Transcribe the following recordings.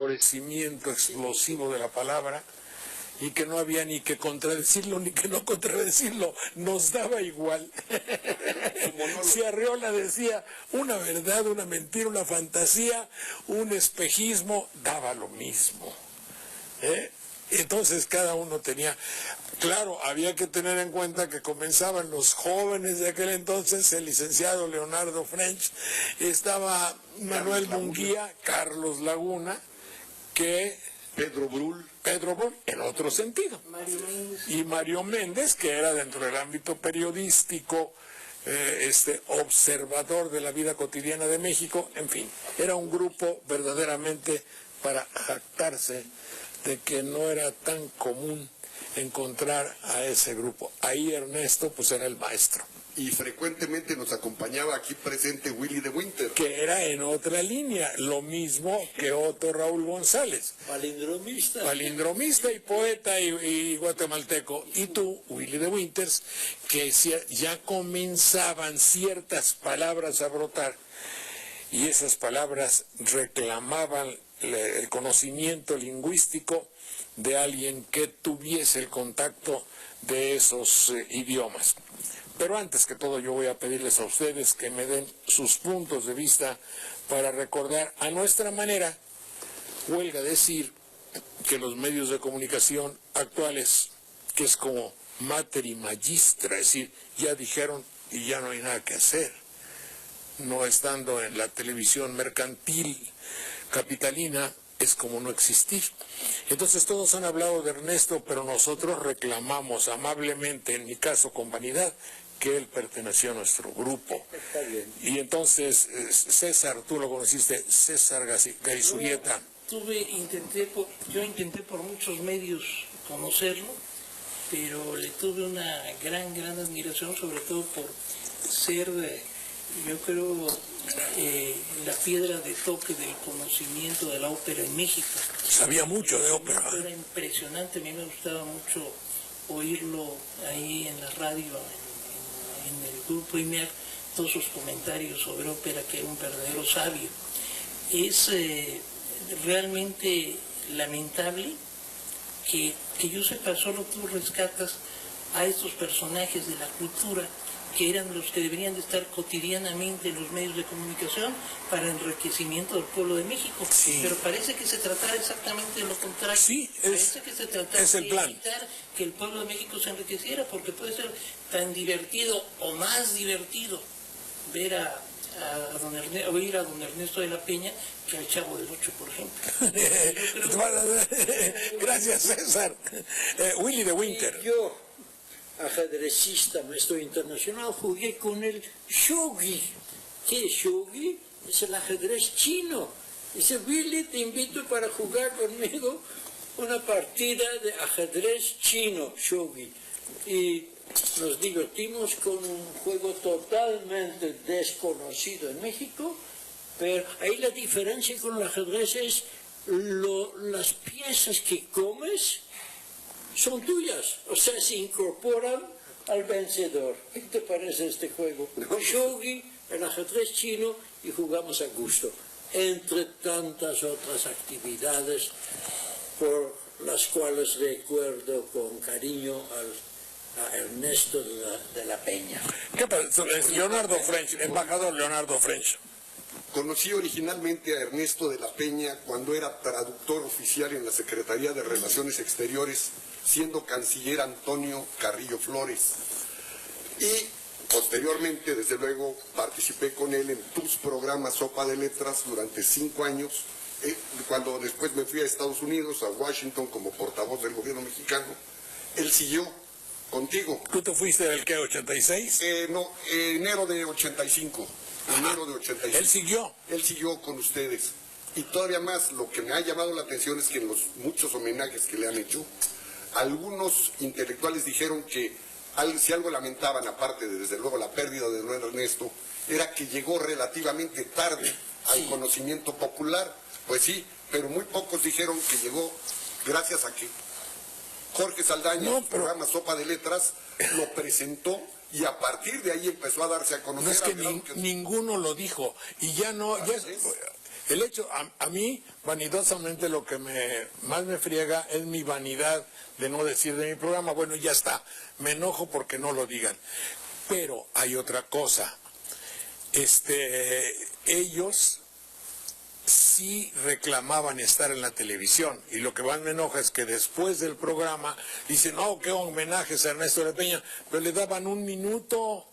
enflorecimiento explosivo de la palabra, y que no había ni que contradecirlo ni que no contradecirlo, nos daba igual. Si Arreola decía una verdad, una mentira, una fantasía, un espejismo, daba lo mismo. Entonces cada uno tenía... Claro, había que tener en cuenta que comenzaban los jóvenes de aquel entonces, el licenciado Leonardo French, estaba Manuel Munguía, Carlos Laguna, que... Pedro Brul, en otro sentido. Y Mario Méndez, que era dentro del ámbito periodístico, observador de la vida cotidiana de México, en fin, era un grupo verdaderamente para jactarse de que no era tan común encontrar a ese grupo. Ahí Ernesto pues era el maestro. Y frecuentemente nos acompañaba aquí presente Willy de Winter. Que era en otra línea, lo mismo que Otto Raúl González. Palindromista. Palindromista y poeta y guatemalteco. Y tú, Willy de Winters, que ya comenzaban ciertas palabras a brotar, y esas palabras reclamaban el conocimiento lingüístico de alguien que tuviese el contacto de esos idiomas. Pero antes que todo yo voy a pedirles a ustedes que me den sus puntos de vista para recordar a nuestra manera, huelga decir que los medios de comunicación actuales, que es como mater y magistra, es decir, ya dijeron y ya no hay nada que hacer, no estando en la televisión mercantil capitalina, es como no existir. Entonces todos han hablado de Ernesto, pero nosotros reclamamos amablemente, en mi caso con vanidad, que él perteneció a nuestro grupo. Está bien. Y entonces, César, tú lo conociste, César Garizurieta. Yo intenté por muchos medios conocerlo, pero le tuve una gran admiración, sobre todo por ser, yo creo, la piedra de toque del conocimiento de la ópera en México. Sabía mucho de ópera. Era impresionante, a mí me gustaba mucho oírlo ahí en la radio, en el grupo IMEAC, todos sus comentarios sobre ópera, que era un verdadero sabio. Es realmente lamentable que yo sepa, solo tú rescatas a estos personajes de la cultura que eran los que deberían de estar cotidianamente en los medios de comunicación para enriquecimiento del pueblo de México. Sí. Pero parece que se tratara exactamente de lo contrario. Sí, parece que se tratara es el plan. de evitar que el pueblo de México se enriqueciera, porque puede ser tan divertido o más divertido ver oír a don Ernesto de la Peña que al Chavo del Ocho, por ejemplo. Gracias, César. Willy de Winter. Yo, ajedrecista, maestro internacional, jugué con el shogi. ¿Qué es shogi? Es el ajedrez chino. Dice, Willy, te invito para jugar conmigo una partida de ajedrez chino, shogi. Y nos divertimos con un juego totalmente desconocido en México, pero ahí la diferencia con el ajedrez es las piezas que comes son tuyas, o sea, se incorporan al vencedor. ¿Qué te parece este juego? Shogi, el ajedrez chino, y jugamos a gusto, entre tantas otras actividades por las cuales recuerdo con cariño a Ernesto de la Peña. ¿Qué pasa? Leonardo French, embajador Leonardo French. Conocí originalmente a Ernesto de la Peña cuando era traductor oficial en la Secretaría de Relaciones Exteriores, siendo canciller Antonio Carrillo Flores. Y posteriormente, desde luego, participé con él en tus programas Sopa de Letras durante 5 años, cuando después me fui a Estados Unidos, a Washington, como portavoz del gobierno mexicano. Él siguió contigo. ¿Tú te fuiste del qué, 86? No, enero de 85. Enero de 85. ¿Él siguió? Él siguió con ustedes. Y todavía más, lo que me ha llamado la atención es que en los muchos homenajes que le han hecho, algunos intelectuales dijeron que si algo lamentaban, aparte de desde luego la pérdida de don Ernesto, era que llegó relativamente tarde al conocimiento popular. Pues sí, pero muy pocos dijeron que llegó gracias a que Jorge Saldaña, en su programa Sopa de Letras, lo presentó y a partir de ahí empezó a darse a conocer. No es que ninguno lo dijo, y ya no, ya, El hecho, a mí, vanidosamente, lo que más me friega es mi vanidad de no decir de mi programa, bueno, ya está, me enojo porque no lo digan. Pero hay otra cosa, ellos sí reclamaban estar en la televisión, y lo que más me enoja es que después del programa dicen, no, qué homenajes a Ernesto de Peña, pero le daban 1 minuto,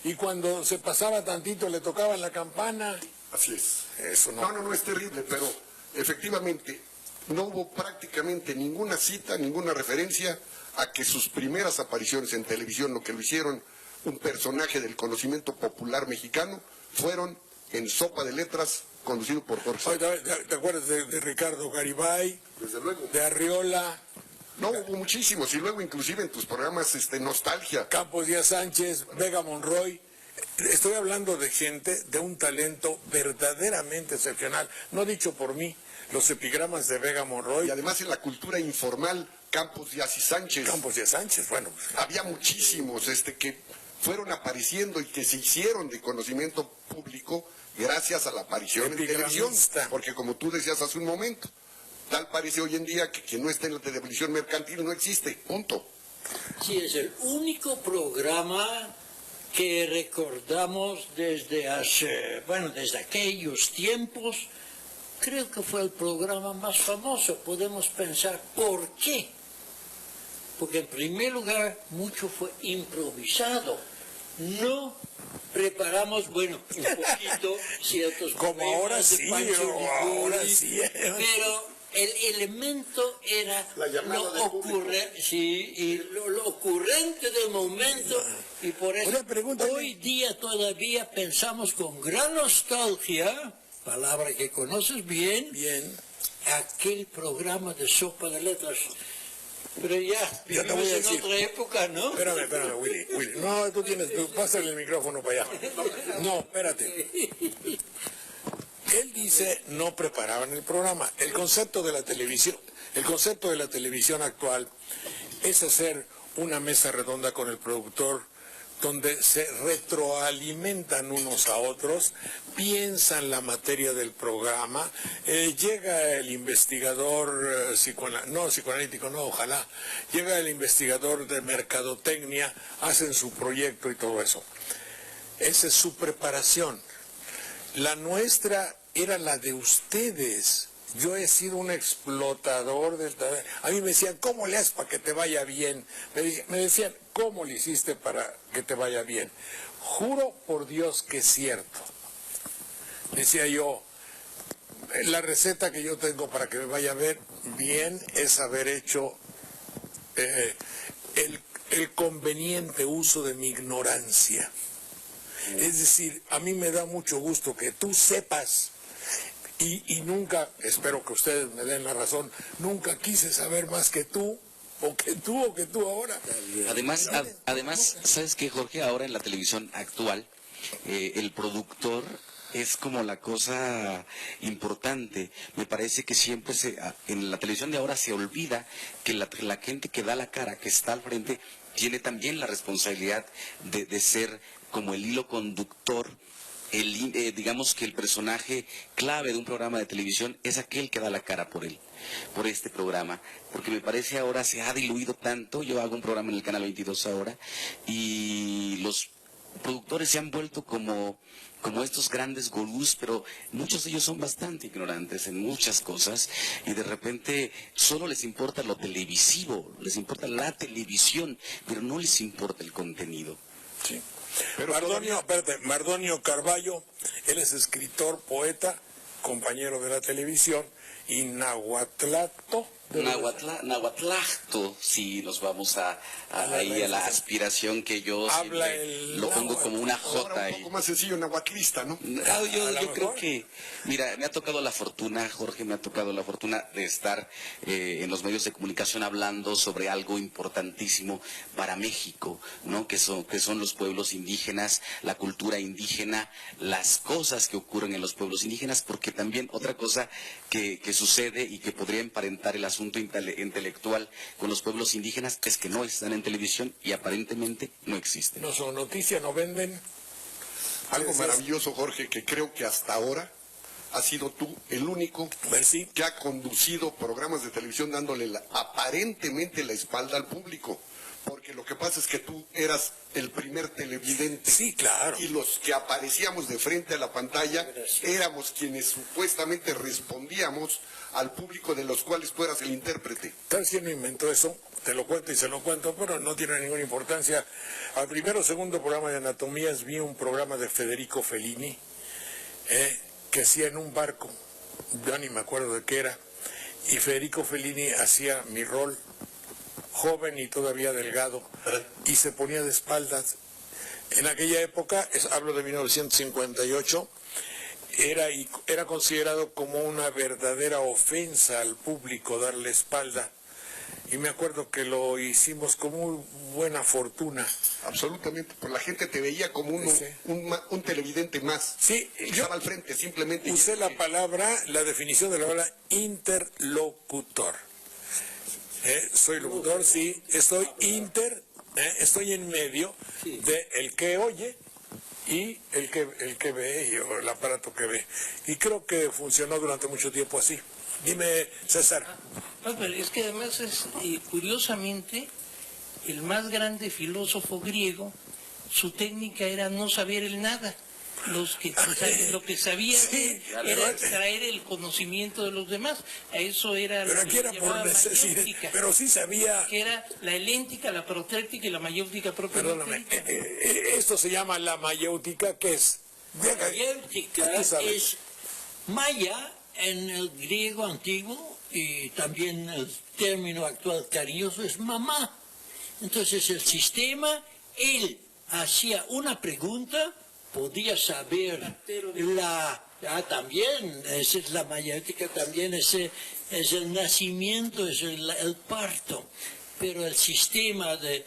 y cuando se pasaba tantito le tocaban la campana. Así es. Eso no. No, es terrible, pero efectivamente no hubo prácticamente ninguna cita, ninguna referencia a que sus primeras apariciones en televisión, lo que lo hicieron un personaje del conocimiento popular mexicano, fueron en Sopa de Letras, conducido por Jorge. Oye, ¿te acuerdas de Ricardo Garibay? Desde luego. De Arriola. No, hubo muchísimos, y luego inclusive en tus programas Nostalgia. Campos Díaz Sánchez, Vega Monroy. Estoy hablando de gente de un talento verdaderamente excepcional, no dicho por mí, los epigramas de Vega Monroy. Y además en la cultura informal, Campos Díaz y Sánchez. Campos Díaz Sánchez, bueno. Había muchísimos que fueron apareciendo y que se hicieron de conocimiento público gracias a la aparición en televisión. Porque como tú decías hace un momento, tal parece hoy en día que quien no está en la televisión mercantil no existe, punto. Sí, es el único programa que recordamos desde desde aquellos tiempos. Creo que fue el programa más famoso. Podemos pensar por qué. Porque en primer lugar, mucho fue improvisado. No preparamos, un poquito ciertos como ahora sí, ahora sí. Pero el elemento era lo ocurrente del momento, y por eso hoy día todavía pensamos con gran nostalgia, palabra que conoces bien, aquel programa de Sopa de Letras. Pero ya vivimos en otra época, ¿no? Espérame, Willy. No, tú pásale el micrófono para allá. No, espérate. Él dice, no preparaban el programa. El concepto de la televisión actual es hacer una mesa redonda con el productor, donde se retroalimentan unos a otros, piensan la materia del programa, llega el investigador psicoanalítico, ojalá, llega el investigador de mercadotecnia, hacen su proyecto y todo eso. Esa es su preparación. La nuestra era la de ustedes. Yo he sido un explotador del talento. A mí me decían, ¿cómo le haces para que te vaya bien? Me decían, ¿cómo le hiciste para que te vaya bien? Juro por Dios que es cierto. Decía yo, la receta que yo tengo para que me vaya bien es haber hecho el conveniente uso de mi ignorancia. Es decir, a mí me da mucho gusto que tú sepas. Y nunca, espero que ustedes me den la razón, nunca quise saber más que tú, o que tú ahora. Además, ¿sabes qué, Jorge? Ahora en la televisión actual, el productor es como la cosa importante. Me parece que siempre en la televisión de ahora se olvida que la gente que da la cara, que está al frente, tiene también la responsabilidad de ser como el hilo conductor. Digamos que el personaje clave de un programa de televisión es aquel que da la cara por este programa, porque me parece ahora se ha diluido tanto. Yo hago un programa en el Canal 22 ahora, y los productores se han vuelto como estos grandes gurús, pero muchos de ellos son bastante ignorantes en muchas cosas, y de repente solo les importa lo televisivo, les importa la televisión, pero no les importa el contenido. Sí. Mardonio Carballo, él es escritor, poeta, compañero de la televisión, y Nahuatlacto, si nos vamos ahí a la aspiración que yo lo pongo como una J. Un poco más sencillo, nahuatlista, ¿no? Yo creo que, mira, me ha tocado la fortuna, Jorge, de estar en los medios de comunicación hablando sobre algo importantísimo para México, ¿no? Que son los pueblos indígenas, la cultura indígena, las cosas que ocurren en los pueblos indígenas, porque también otra cosa que sucede y que podría emparentar el asunto intelectual con los pueblos indígenas es que no están en televisión y aparentemente no existen. No son noticias, no venden. Algo maravilloso, Jorge, que creo que hasta ahora has sido tú el único que ha conducido programas de televisión dándole aparentemente la espalda al público. Porque lo que pasa es que tú eras el primer televidente. Sí, claro. Y los que aparecíamos de frente a la pantalla éramos quienes supuestamente respondíamos al público de los cuales tú eras el intérprete. ¿Sabes quién me inventó eso? Te lo cuento y se lo cuento, pero no tiene ninguna importancia. Al primero o segundo programa de anatomías vi un programa de Federico Fellini, que hacía en un barco, yo ni me acuerdo de qué era, y Federico Fellini hacía mi rol, joven y todavía delgado, y se ponía de espaldas. En aquella época, hablo de 1958, era considerado como una verdadera ofensa al público darle espalda. Y me acuerdo que lo hicimos con muy buena fortuna. Absolutamente, pues la gente te veía como un televidente más. Sí, yo estaba al frente, simplemente. Usé la definición de la palabra interlocutor. Soy locutor, sí, estoy en medio de el que oye y el que ve, o el aparato que ve. Y creo que funcionó durante mucho tiempo así. Dime, César. Pero es que además es, curiosamente, el más grande filósofo griego, su técnica era no saber el nada. Lo que sabía era extraer el conocimiento de los demás. A eso era pero lo aquí que era por necesidad, pero sí sabía. Que era la heléntica, la protréctica y la mayéutica propiamente. Perdóname, esto se llama la mayéutica, ¿qué es? La mayéutica es maya en el griego antiguo, y también el término actual cariñoso es mamá. Entonces el sistema, él hacía una pregunta, podía saber también, esa es la mayéutica, también es el nacimiento, es el parto. Pero el sistema de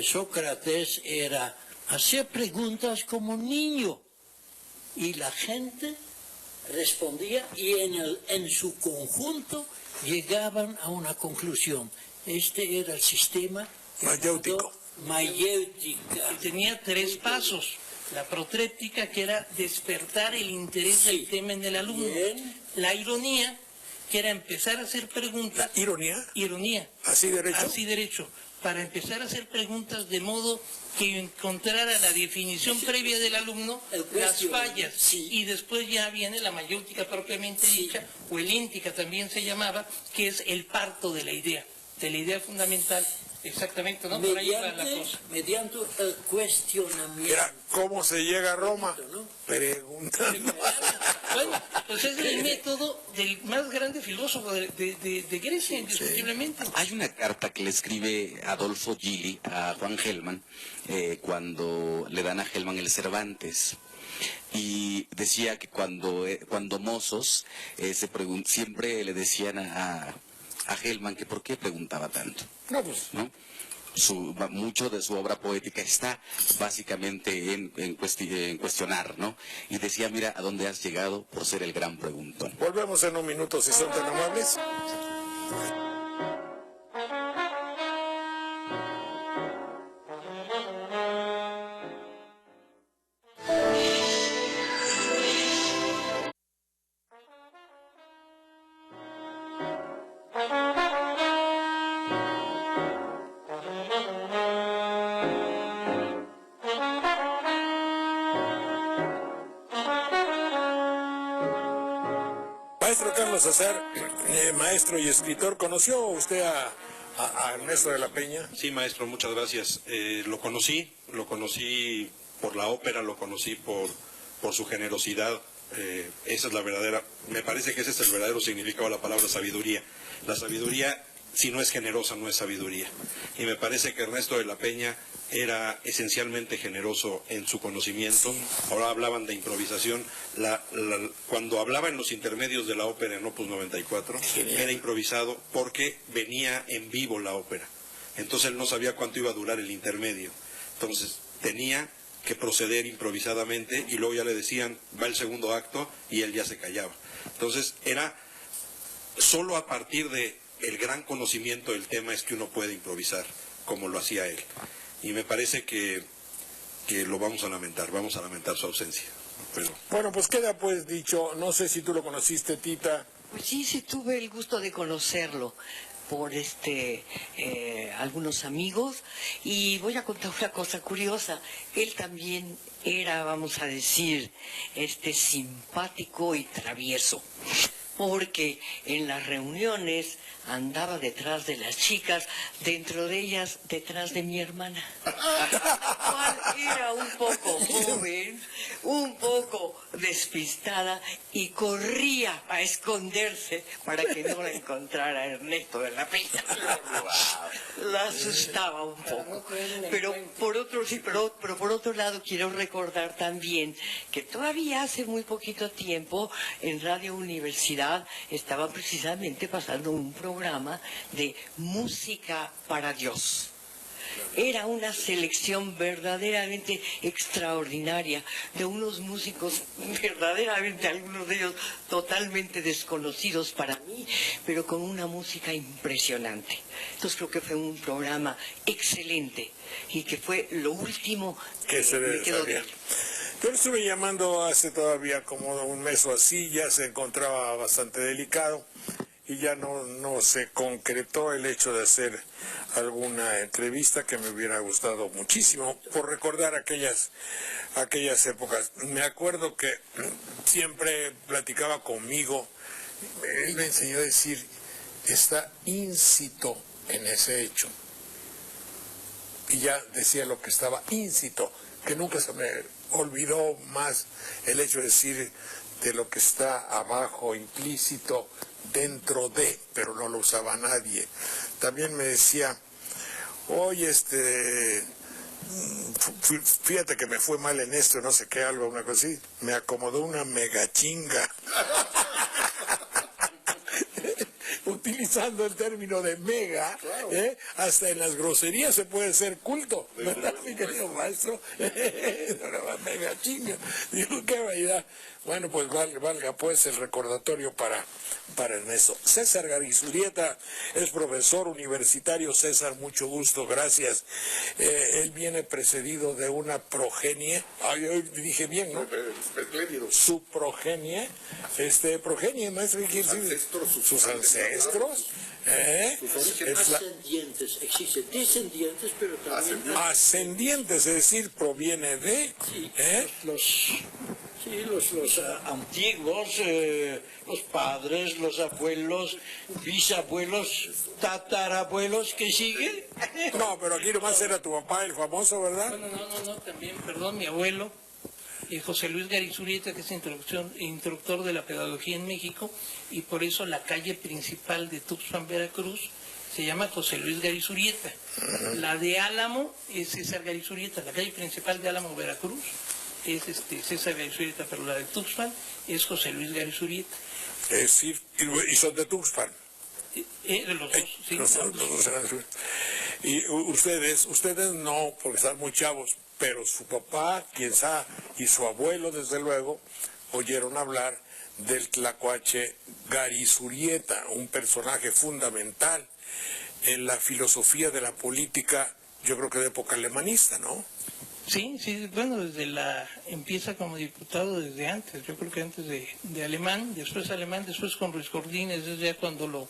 Sócrates era hacer preguntas como niño, y la gente respondía, y en su conjunto llegaban a una conclusión. Este era el sistema mayéutico. Mayéutica. Tenía 3 pasos. La protrética, que era despertar el interés del tema en el alumno. Bien. La ironía, que era empezar a hacer preguntas. ¿La ironía? Ironía. ¿Así derecho? Así derecho. Para empezar a hacer preguntas de modo que encontrara la definición previa del alumno, las fallas. Sí. Y después ya viene la mayéutica propiamente dicha, o elíntica también se llamaba, que es el parto de la idea fundamental. Exactamente, ¿no? Por ahí va la cosa. Mediante el cuestionamiento. Era cómo se llega a Roma, ¿no? Preguntando. Bueno, pues es el método del más grande filósofo de Grecia, indiscutiblemente. Hay una carta que le escribe Adolfo Gili a Juan Gelman cuando le dan a Gelman el Cervantes. Y decía que cuando mozos siempre le decían a Gelman que por qué preguntaba tanto. ¿No? Mucho de su obra poética está básicamente en cuestionar, ¿no? Y decía, mira a dónde has llegado por ser el gran preguntón. Volvemos en un minuto, si son tan amables. Maestro Carlos Azar, maestro y escritor, ¿conoció usted a Ernesto de la Peña? Sí, maestro, muchas gracias. Lo conocí por la ópera, lo conocí por su generosidad. Esa es la verdadera, me parece que ese es el verdadero significado de la palabra sabiduría. La sabiduría, si no es generosa, no es sabiduría. Y me parece que Ernesto de la Peña era esencialmente generoso en su conocimiento. Ahora hablaban de improvisación. Cuando hablaba en los intermedios de la ópera en Opus 94, era improvisado porque venía en vivo la ópera. Entonces él no sabía cuánto iba a durar el intermedio. Entonces tenía que proceder improvisadamente y luego ya le decían, va el segundo acto, y él ya se callaba. Entonces era solo a partir de el gran conocimiento del tema es que uno puede improvisar como lo hacía él. Y me parece que lo vamos a lamentar su ausencia. pero Bueno, pues queda pues dicho, no sé si tú lo conociste, Tita. Pues sí, sí tuve el gusto de conocerlo por algunos amigos, y voy a contar una cosa curiosa. Él también era, vamos a decir, simpático y travieso, porque en las reuniones andaba detrás de las chicas, dentro de ellas detrás de mi hermana, cual era un poco joven, un poco despistada, y corría a esconderse para que no la encontrara Ernesto de la Peña. La asustaba un poco. Pero por otro lado quiero recordar también que todavía hace muy poquito tiempo en Radio Universidad estaba precisamente pasando un programa de música para Dios. Era una selección verdaderamente extraordinaria de unos músicos verdaderamente, algunos de ellos totalmente desconocidos para mí, pero con una música impresionante. Entonces creo que fue un programa excelente y que fue lo último que me quedó de él. Yo le estuve llamando hace todavía como un mes o así, ya se encontraba bastante delicado y ya no se concretó el hecho de hacer alguna entrevista que me hubiera gustado muchísimo por recordar aquellas épocas. Me acuerdo que siempre platicaba conmigo, él me enseñó a decir, está íncito en ese hecho. Y ya decía lo que estaba íncito, que nunca se me olvidó más el hecho de decir de lo que está abajo, implícito, dentro de, pero no lo usaba nadie. También me decía, oye, fíjate que me fue mal en esto, no sé qué, algo, una cosa así, me acomodó una mega chinga. Utilizando el término de mega, claro. Hasta en las groserías se puede ser culto, ¿verdad, mi querido maestro? Mega chinga. Digo, qué variedad. Bueno, pues valga pues el recordatorio para Ernesto. César Garizurieta es profesor universitario. César, mucho gusto, gracias. Él viene precedido de una progenie, dije bien, ¿no? Espléndido. Su progenie, progenie, maestro, ¿qué quiere decir? Sus ancestros. Ascendientes, existen descendientes, pero también ascendientes, es decir, proviene de... Sí, los antiguos, los padres, los abuelos, bisabuelos, tatarabuelos, ¿qué sigue? No, pero aquí nomás era tu papá, el famoso, ¿verdad? No, también, perdón, mi abuelo, José Luis Garizurieta, que es instructor de la pedagogía en México, y por eso la calle principal de Tuxpan, Veracruz, se llama José Luis Garizurieta. La de Álamo es César Garizurieta, la calle principal de Álamo, Veracruz, es César Garizurieta, pero la de Tuxpan es José Luis Garizurieta. Es decir, y son de Tuxpan. Los dos, sí. Los dos. Y ustedes no, porque están muy chavos, pero su papá, quien sabe, y su abuelo, desde luego, oyeron hablar del tlacuache Garizurieta, un personaje fundamental en la filosofía de la política, yo creo que de época alemanista, ¿no? Sí, bueno, empieza como diputado desde antes, yo creo que antes de Alemán, después con Ruiz Jordines, es ya cuando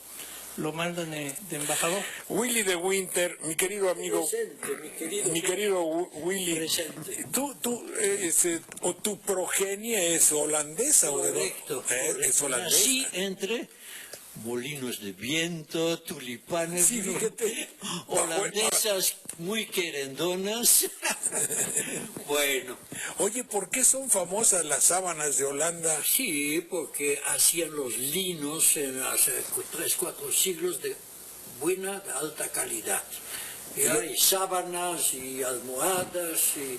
lo mandan de embajador. Willy de Winter, mi querido amigo, presente, mi querido Willy, presente. tu progenie es holandesa, Correcto, ¿o de dónde? Es holandesa. Nací entre molinos de viento, tulipanes, Sí, fíjate. holandesas muy querendonas. Bueno. Oye, ¿por qué son famosas las sábanas de Holanda? Sí, porque hacían los linos hace 3-4 siglos de buena, de alta calidad. Y hay sábanas y almohadas y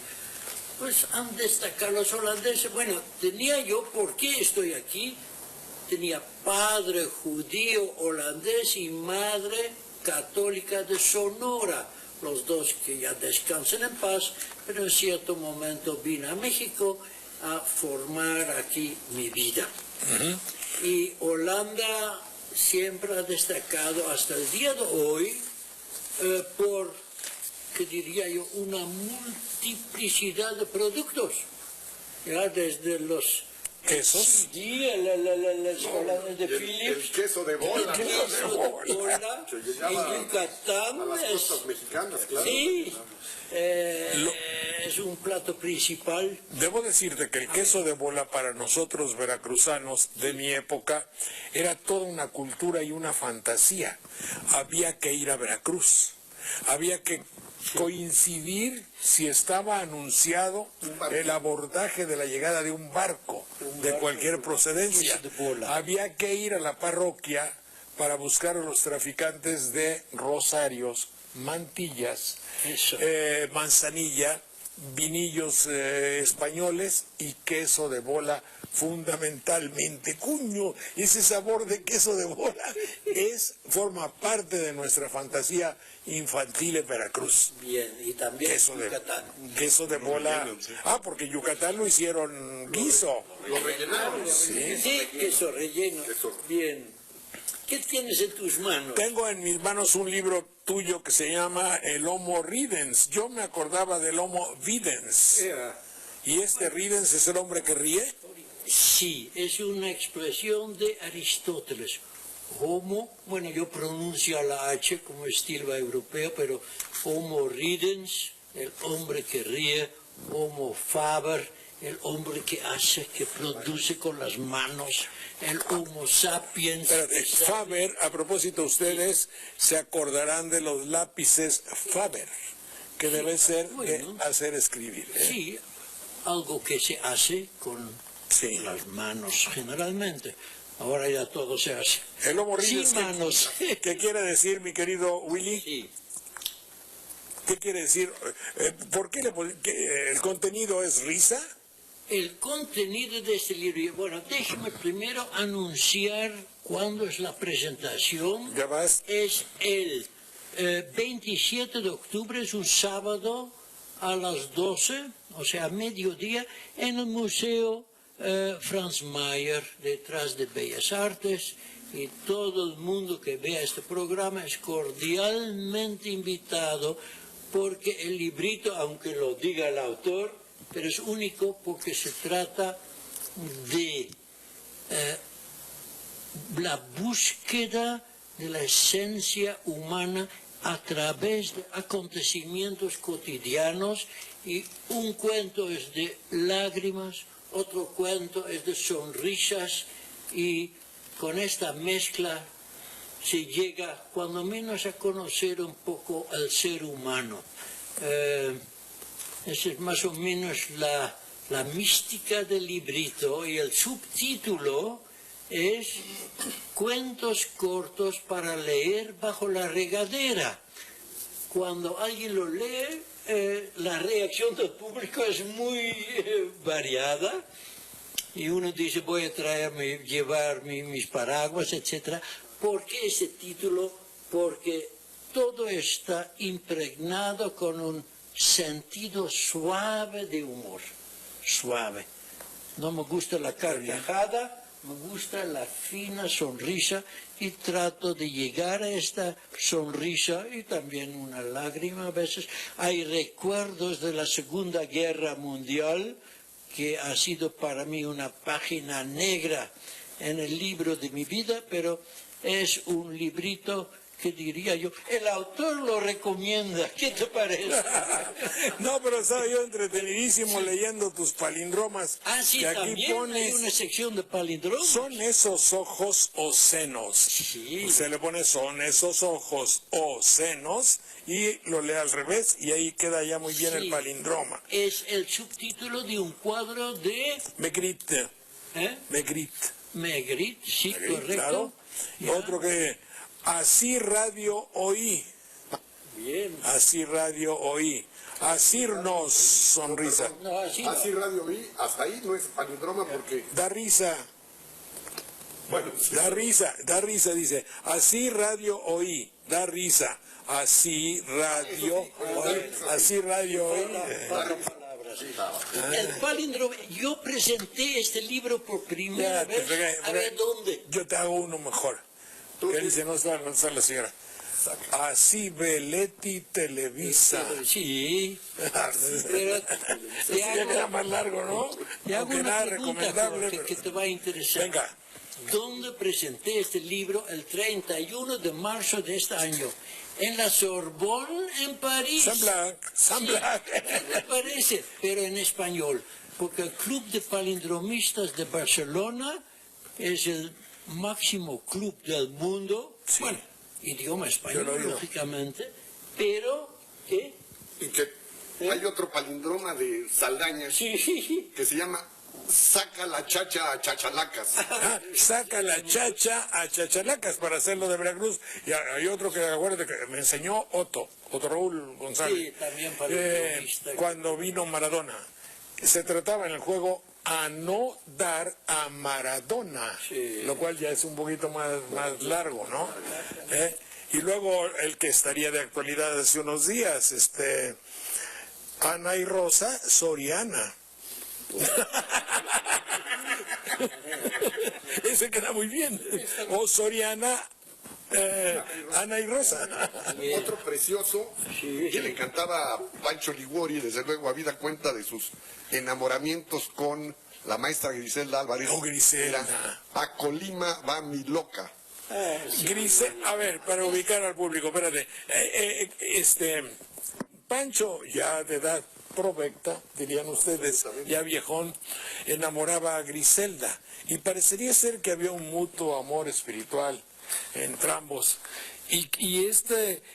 pues han destacado los holandeses. Bueno, ¿por qué estoy aquí? Tenía padre judío holandés y madre católica de Sonora, los dos que ya descansan en paz, pero en cierto momento vine a México a formar aquí mi vida. Y Holanda siempre ha destacado hasta el día de hoy por, ¿qué diría yo?, una multiplicidad de productos. ya desde los quesos. Sí, las coladas de Philips. El queso de bola. El queso de bola. Que llegaba En Yucatán a las es, costas mexicanas, claro. sí, es un plato principal. Debo decirte que el queso de bola para nosotros veracruzanos de mi época era toda una cultura y una fantasía. Había que ir a Veracruz, había que coincidir si estaba anunciado el abordaje de la llegada de un barco de cualquier procedencia. queso de bola. Había que ir a la parroquia para buscar a los traficantes de rosarios, mantillas, Eso. manzanilla, vinillos españoles y queso de bola fundamentalmente. Cuño, ese sabor de queso de bola forma parte de nuestra fantasía infantil en Veracruz. Bien, y también Yucatán. Queso de bola. Ah, porque Yucatán lo hicieron guiso. Lo rellenaron. Sí, queso relleno. Queso. Bien. ¿Qué tienes en tus manos? Tengo en mis manos un libro tuyo que se llama El Homo Ridens. Yo me acordaba del Homo Videns. ¿Y este Ridens es el hombre que ríe? Sí, es una expresión de Aristóteles. Homo, bueno, yo pronuncio la H como estilo europeo, pero Homo ridens, el hombre que ríe, Homo faber, el hombre que hace, que produce con las manos, el Homo sapiens. Espérate, Faber, a propósito, ustedes se acordarán de los lápices Faber, que debe ser de bueno. hacer escribir. Sí, algo que se hace con Sí. las manos generalmente. Ahora ya todo se hace. El Homo Ridens, Sin manos. ¿qué quiere decir, mi querido Willy? Sí. ¿Qué quiere decir? ¿Por qué el contenido es risa? El contenido de este libro, bueno, déjeme primero anunciar cuándo es la presentación. Ya vas. Es el 27 de octubre, es un sábado a las 12, o sea, a mediodía, en el Museo Franz Mayer, detrás de Bellas Artes. Y todo el mundo que vea este programa es cordialmente invitado, porque el librito, aunque lo diga el autor, pero es único porque se trata de la búsqueda de la esencia humana a través de acontecimientos cotidianos, y un cuento es de lágrimas, otro cuento es de sonrisas, y con esta mezcla se llega cuando menos a conocer un poco al ser humano. Esa es más o menos la mística del librito, y el subtítulo es Cuentos cortos para leer bajo la regadera. Cuando alguien lo lee, la reacción del público es muy variada, y uno dice voy a llevar mis paraguas, etc. ¿Por qué ese título? Porque todo está impregnado con un sentido suave de humor, suave. No me gusta la carcajada, me gusta la fina sonrisa, y trato de llegar a esta sonrisa y también una lágrima a veces. Hay recuerdos de la Segunda Guerra Mundial, que ha sido para mí una página negra en el libro de mi vida, pero es un librito que diría yo, el autor lo recomienda. ¿Qué te parece? No, pero estaba yo entretenidísimo leyendo tus palindromas. Ah, sí, que aquí también hay una sección de palindromas. son esos ojos o senos. Sí. Se le pone son esos ojos o senos y lo lee al revés, y ahí queda ya muy bien Sí. el palindroma. Es el subtítulo de un cuadro de Magritte. Magritte. Magritte, sí, correcto. Claro. Ya. Otro que así radio oí. Bien. Así radio oí. Asirnos sonrisa. No, así no. Así Radio Vi, hasta ahí no es palindroma porque, Da risa. bueno, sí, Da risa, dice. Así radio oí. Da risa. Así radio oí. Así radio oí. Cuatro palabras. El palíndromo, yo presenté este libro por primera vez. A ver dónde. Yo te hago uno mejor. Que dice, no está la señora. Así ve Leti Televisa. Sí, pero te Ya queda hago, más largo, ¿no? te hago Aunque una nada pregunta, recomendable. Jorge, que pero- te va a interesar. Venga. ¿Dónde presenté este libro el 31 de marzo de este año? En la Sorbonne, en París. San Blanc. ¿Qué te parece? Pero en español. Porque el Club de Palindromistas de Barcelona es el máximo club del mundo. Sí. Bueno, idioma Yo lo he español, oído. lógicamente. Pero, ¿qué? Y que hay otro palindroma de Saldaña Sí. que se llama Saca la chacha a chachalacas. Ah, saca la chacha a chachalacas para hacerlo de Veracruz. Y hay otro que, acuérdate, que me enseñó Otto Raúl González. Sí, también palindromista. Cuando vino Maradona. Se trataba en el juego a no dar a Maradona, Sí. lo cual ya es un poquito más largo, ¿no? Y luego el que estaría de actualidad hace unos días, Ana y Rosa Soriana. Ese queda muy bien. O Soriana, Ana y Rosa. Otro precioso que le encantaba a Pancho Liguori, desde luego habida cuenta de sus enamoramientos con la maestra Griselda Álvarez. Oh, Griselda. Era A Colima va mi loca. A ver, para ubicar al público, espérate. Pancho, ya de edad provecta, dirían ustedes, ya viejón, enamoraba a Griselda. Y parecería ser que había un mutuo amor espiritual entre ambos. Y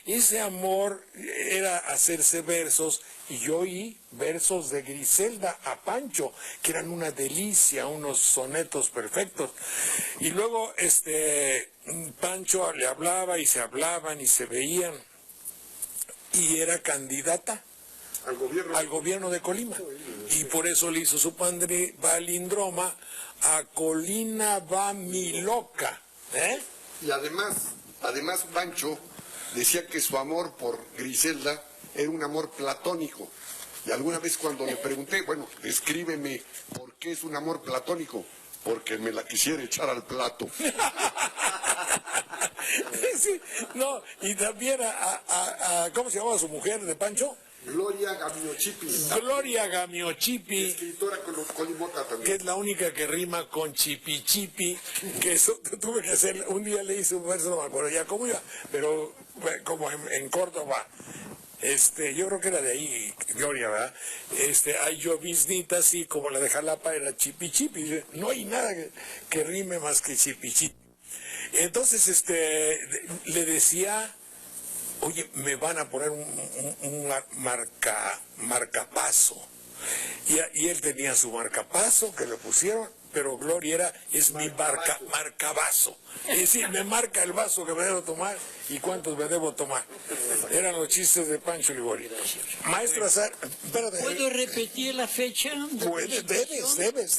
ese amor era hacerse versos, y yo oí versos de Griselda a Pancho, que eran una delicia, unos sonetos perfectos. Y luego Pancho le hablaba y se hablaban y se veían, y era candidata al gobierno de Colima. Y por eso le hizo su palindroma, a Colina va mi loca. Y además Pancho decía que su amor por Griselda era un amor platónico. Y alguna vez cuando le pregunté, bueno, escríbeme por qué es un amor platónico, porque me la quisiera echar al plato. Sí, no, y también ¿cómo se llamaba su mujer de Pancho? Gloria Gamiochipi, Gloria Gamiochipi, escritora colimota que también. es la única que rima con chipi chipi, que eso tuve que hacer, un día le hice un verso, no me acuerdo ya cómo iba, pero como en Córdoba, yo creo que era de ahí, Gloria, ¿verdad? Hay lloviznita así como la de Jalapa, era chipi chipi, dice, no hay nada que rime más que chipi chipi. Entonces, le decía, oye, me van a poner un marcapaso. Y él tenía su marcapaso que le pusieron, pero Gloria es mi marcabazo. Es decir, me marca el vaso que me debo tomar y cuántos me debo tomar. Eran los chistes de Pancho Liguori. Maestro Azar, espérate. ¿Puedo repetir la fecha? Debes.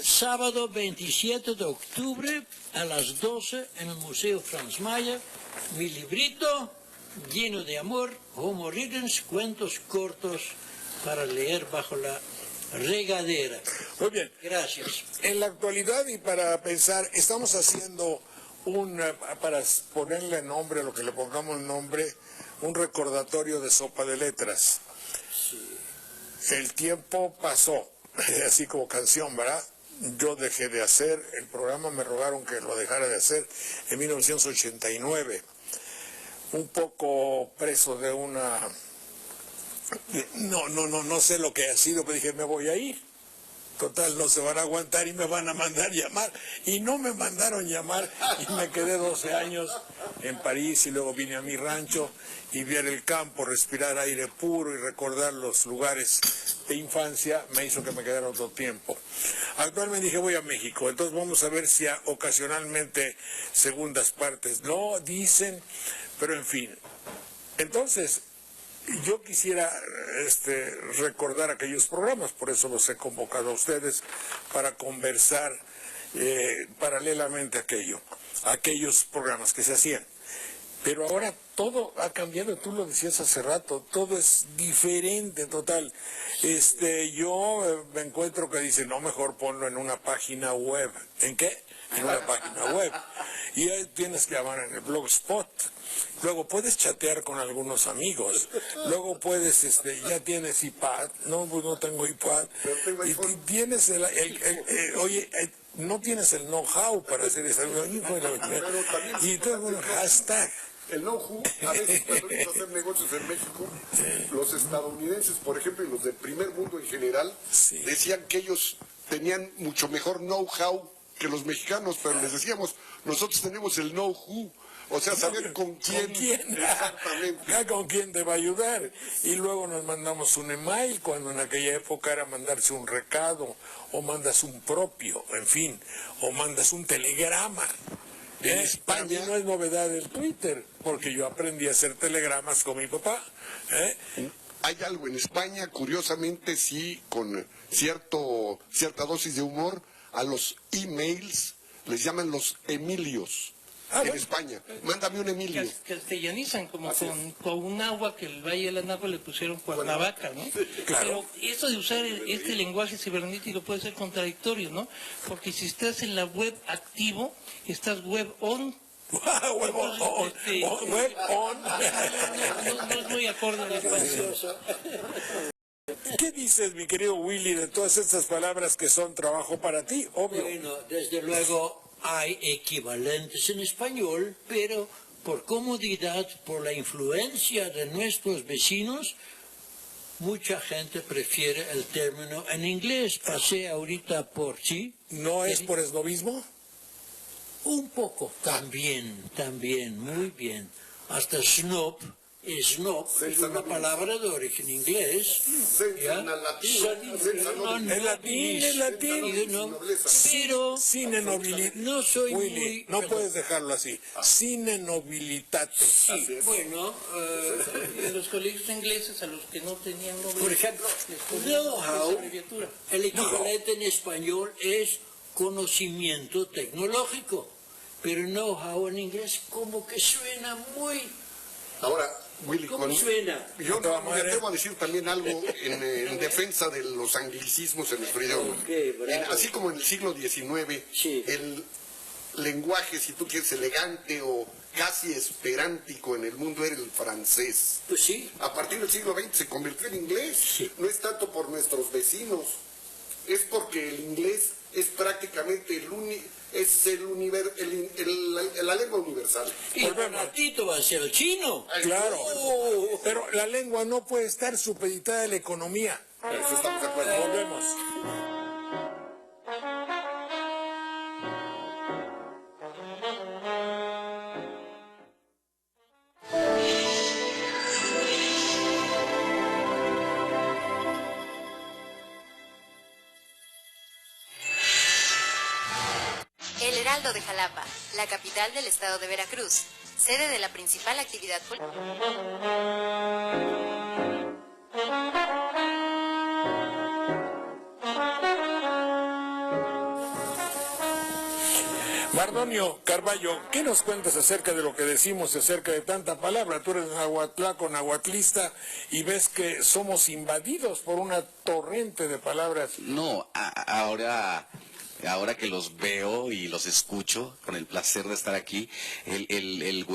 Sábado 27 de octubre a las 12 en el Museo Franz Mayer. Mi librito lleno de amor, Homo Ridens, cuentos cortos para leer bajo la regadera. Muy bien. Gracias. En la actualidad y para pensar, estamos haciendo para ponerle nombre, lo que le pongamos nombre, un recordatorio de Sopa de Letras. El tiempo pasó, así como canción, ¿verdad? Yo dejé de hacer el programa, me rogaron que lo dejara de hacer en 1989. Un poco preso de una... No sé lo que ha sido, pero dije, me voy a ir. Total, no se van a aguantar y me van a mandar llamar. Y no me mandaron llamar y me quedé 12 años en París y luego vine a mi rancho y ver el campo, respirar aire puro y recordar los lugares de infancia me hizo que me quedara otro tiempo. Actualmente dije, voy a México, entonces vamos a ver si ocasionalmente segundas partes. No, dicen, pero en fin. Entonces, yo quisiera recordar aquellos programas, por eso los he convocado a ustedes para conversar paralelamente a aquellos programas que se hacían. Pero ahora todo ha cambiado, tú lo decías hace rato, todo es diferente, total. Yo me encuentro que dice, no, mejor ponlo en una página web. ¿En qué? En una página web. y ahí tienes que llamar en el Blogspot. Luego puedes chatear con algunos amigos. Luego puedes, ya tienes iPad. No, pues no tengo iPad. Y tienes no tienes el know-how para hacer eso. Y todo un hashtag. El know-how, a veces cuando vamos a hacer negocios en México, los estadounidenses, por ejemplo, y los del primer mundo en general, decían que ellos tenían mucho mejor know-how que los mexicanos, pero les decíamos, nosotros tenemos el know-who, o sea, saber con quién. Exactamente. Con quién te va a ayudar. Y luego nos mandamos un email, cuando en aquella época era mandarse un recado, o mandas un propio, en fin, o mandas un telegrama. En España no es novedad el Twitter, porque yo aprendí a hacer telegramas con mi papá. Hay algo en España, curiosamente sí, con cierta dosis de humor, a los emails les llaman los Emilios. En España, mándame un Emilio. Castellanizan como con un agua que el Valle de la Nahua le pusieron Cuernavaca, ¿no? Claro. Pero eso de usar este lenguaje cibernético puede ser contradictorio, ¿no? Porque si estás en la web activo, estás web on. Web on. No es muy acorde a la espacio. ¿Qué dices, mi querido Willy, de todas estas palabras que son trabajo para ti? Obvio. Bueno, desde luego hay equivalentes en español, pero por comodidad, por la influencia de nuestros vecinos, mucha gente prefiere el término en inglés. Pasé ahorita por sí. ¿No es por esnovismo? Un poco, también, muy bien. Hasta snob es una palabra de origen inglés. En latín. Pero Sine nobilitate. no soy Willy, muy... no puedes dejarlo así. Sine nobilitate. Sí, bueno... en los colegios ingleses a los que no tenían nombre... Por ejemplo, know-how, el equivalente en español es conocimiento tecnológico, pero know-how en inglés como que suena muy... Ahora, Willy, ¿cómo suena? Yo me atrevo a decir también algo en defensa de los anglicismos en nuestro idioma. Así como en el siglo XIX, el lenguaje, si tú quieres, elegante o casi esperántico en el mundo era el francés. Pues sí. A partir del siglo XX se convirtió en inglés. Sí. No es tanto por nuestros vecinos, es porque el inglés es prácticamente la lengua universal. Y el ratito va a ser el chino. Claro. Pero la lengua no puede estar supeditada a la economía. Eso estamos de acuerdo. Volvemos. El Heraldo de Jalapa, la capital del estado de Veracruz, sede de la principal actividad política. Mardonio Carballo, ¿qué nos cuentas acerca de lo que decimos acerca de tanta palabra? Tú eres nahuatlaco, nahuatlista, y ves que somos invadidos por una torrente de palabras. No, ahora que los veo y los escucho, con el placer de estar aquí, el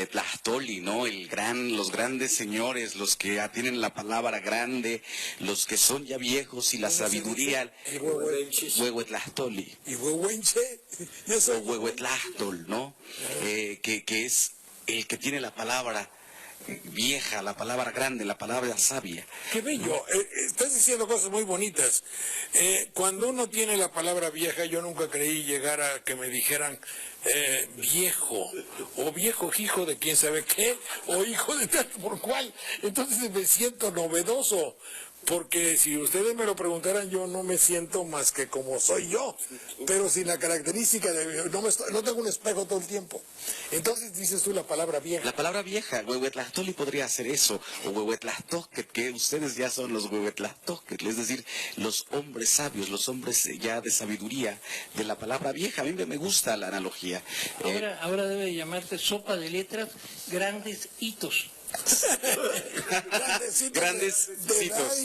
Tlachtoli, ¿no? Los grandes señores, los que ya tienen la palabra grande, los que son ya viejos y la sabiduría. Huehuetlachtoli. ¿Y huehuenche? O Huehuetlachtol, ¿no? Que es el que tiene la palabra vieja, la palabra grande, la palabra sabia. Qué bello, estás diciendo cosas muy bonitas. Cuando uno tiene la palabra vieja, yo nunca creí llegar a que me dijeran viejo, o viejo hijo de quién sabe qué, o hijo de tal por cual. Entonces me siento novedoso, porque si ustedes me lo preguntaran, yo no me siento más que como soy yo, pero sin la característica de... No tengo un espejo todo el tiempo. Entonces dices tú la palabra vieja. La palabra vieja, Huehuetlachtoli podría hacer eso, o Huehuetlastosquet, que ustedes ya son los Huehuetlastosquet, es decir, los hombres sabios, los hombres ya de sabiduría de la palabra vieja. A mí me gusta la analogía. Ahora debe llamarse sopa de letras, grandes hitos. Grandecitos.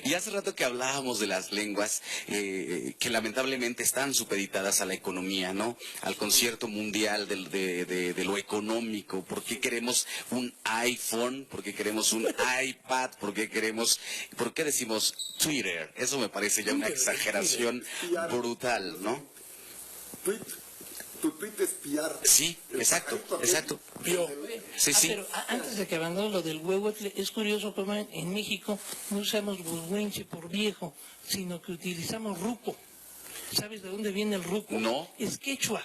Y hace rato que hablábamos de las lenguas que lamentablemente están supeditadas a la economía, ¿no? Al concierto mundial de lo económico. ¿Por qué queremos un iPhone? ¿Por qué queremos un iPad? ¿Por qué decimos Twitter? Eso me parece ya una exageración brutal, ¿no? Tu tweet es piar. Sí, exacto. Sí. Pero antes de que abandone lo del huehuetle, es curioso cómo en México no usamos huenche por viejo, sino que utilizamos ruco. ¿Sabes de dónde viene el ruco? No. Es quechua.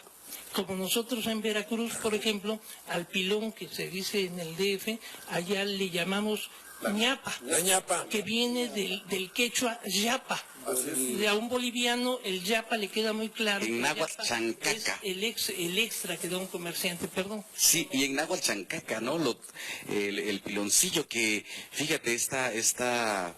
Como nosotros en Veracruz, por ejemplo, al pilón que se dice en el DF, allá le llamamos ñapa. La ñapa. Que viene del quechua yapa. De a un boliviano el yapa le queda muy claro. En náhuatl chancaca. Es el extra que da un comerciante, perdón. Sí, y en náhuatl chancaca, ¿no? El piloncillo que, fíjate, esta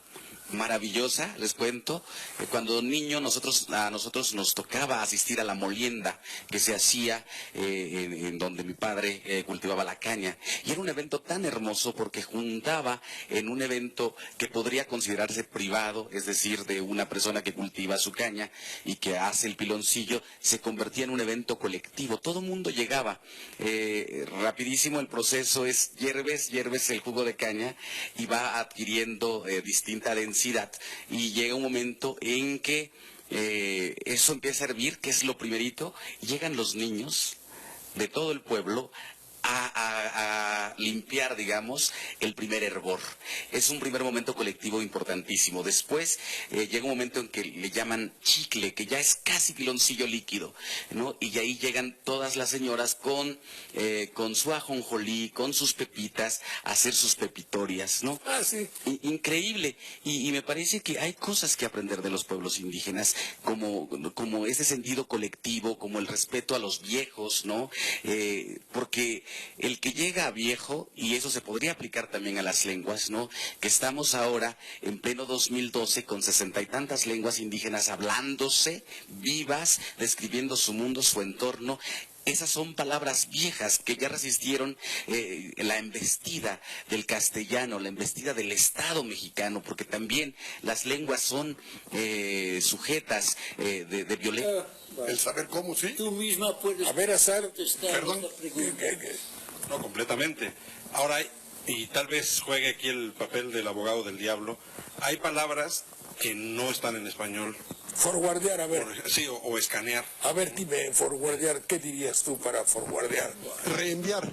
maravillosa, les cuento, cuando niño a nosotros nos tocaba asistir a la molienda que se hacía en donde mi padre cultivaba la caña, y era un evento tan hermoso porque juntaba en un evento que podría considerarse privado, es decir, de una persona que cultiva su caña y que hace el piloncillo, se convertía en un evento colectivo, todo el mundo llegaba, rapidísimo el proceso es hierves el jugo de caña y va adquiriendo distinta densidad, y llega un momento en que eso empieza a hervir, que es lo primerito, y llegan los niños de todo el pueblo a limpiar, digamos, el primer hervor. Es un primer momento colectivo importantísimo. Después llega un momento en que le llaman chicle, que ya es casi piloncillo líquido, ¿no? Y ahí llegan todas las señoras con su ajonjolí, con sus pepitas, a hacer sus pepitorias, ¿no? Ah, sí. Increíble. Y me parece que hay cosas que aprender de los pueblos indígenas, como ese sentido colectivo, como el respeto a los viejos, ¿no? Porque el que llega a viejo, y eso se podría aplicar también a las lenguas, ¿no? Que estamos ahora en pleno 2012 con 60 y tantas lenguas indígenas hablándose, vivas, describiendo su mundo, su entorno. Esas son palabras viejas que ya resistieron la embestida del castellano, la embestida del Estado mexicano, porque también las lenguas son sujetas de violencia. El saber cómo, ¿sí? Tú misma puedes A ver, Azar, contestar perdón. esta pregunta. No, completamente. Ahora, y tal vez juegue aquí el papel del abogado del diablo, hay palabras que no están en español. Forwardear, a ver. Sí, o escanear. A ver, dime, forwardear, ¿qué dirías tú para forwardear? Reenviar.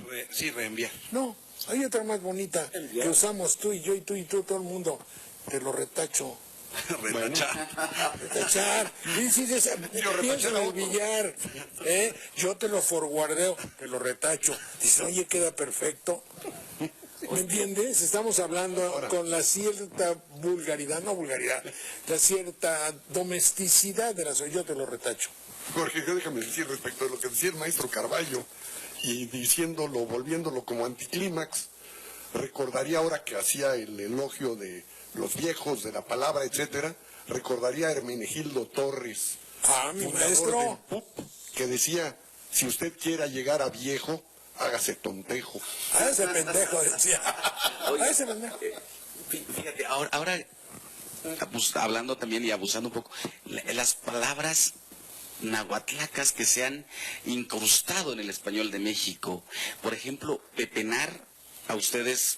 Reenviar. No, hay otra más bonita que usamos tú y yo y tú, todo el mundo. Te lo retacho. Retachar. Retachar. Sí, piensa en el billar. Yo te lo forwardeo, te lo retacho. Dices, oye, queda perfecto. ¿Me entiendes? Estamos hablando con la cierta la cierta domesticidad de las... Yo te lo retacho. Jorge, déjame decir respecto a lo que decía el maestro Carballo, y diciéndolo, volviéndolo como anticlímax, recordaría ahora que hacía el elogio de los viejos, de la palabra, etcétera, recordaría a Hermenegildo Torres, Mi fundador maestro. del PUP, que decía, si usted quiera llegar a viejo, hágase tontejo. Hágase pendejo, decía. Hágase pendejo. Fíjate, ahora hablando también y abusando un poco, las palabras nahuatlacas que se han incrustado en el español de México. Por ejemplo, pepenar, a ustedes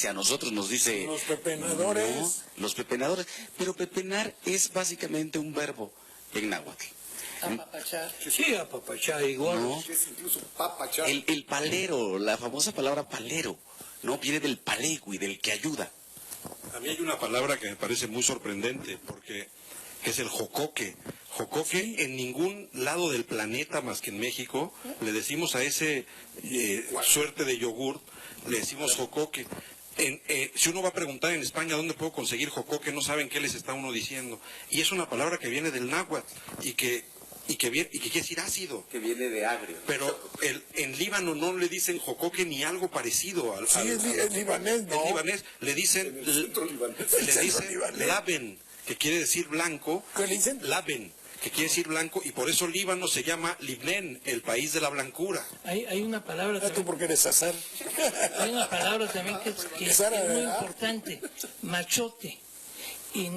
a nosotros nos dice... Los pepenadores. No, los pepenadores. Pero pepenar es básicamente un verbo en náhuatl. Apapachar. Sí, apapachar igual. No, Es incluso papachar. el palero, la famosa palabra palero, ¿no? Viene del palegui, del que ayuda. A mí hay una palabra que me parece muy sorprendente, porque es el jocoque. Jocoque, en ningún lado del planeta más que en México le decimos a ese suerte de yogur, le decimos jocoque. Si uno va a preguntar en España dónde puedo conseguir jocoque, no saben qué les está uno diciendo. Y es una palabra que viene del náhuatl y que quiere decir ácido. Que viene de agrio. Pero en Líbano no le dicen jocoque ni algo parecido al... Sí, es libanés, ¿no? En libanés le dicen... En el centro libanés. Le dicen laben, que quiere decir blanco. ¿Qué le dicen? Laben, que quiere decir blanco, y por eso Líbano se llama Libnen, el país de la blancura. Hay una palabra ¿Tú también, porque eres azar? hay una palabra también que es Sara, muy ¿verdad? importante, machote. En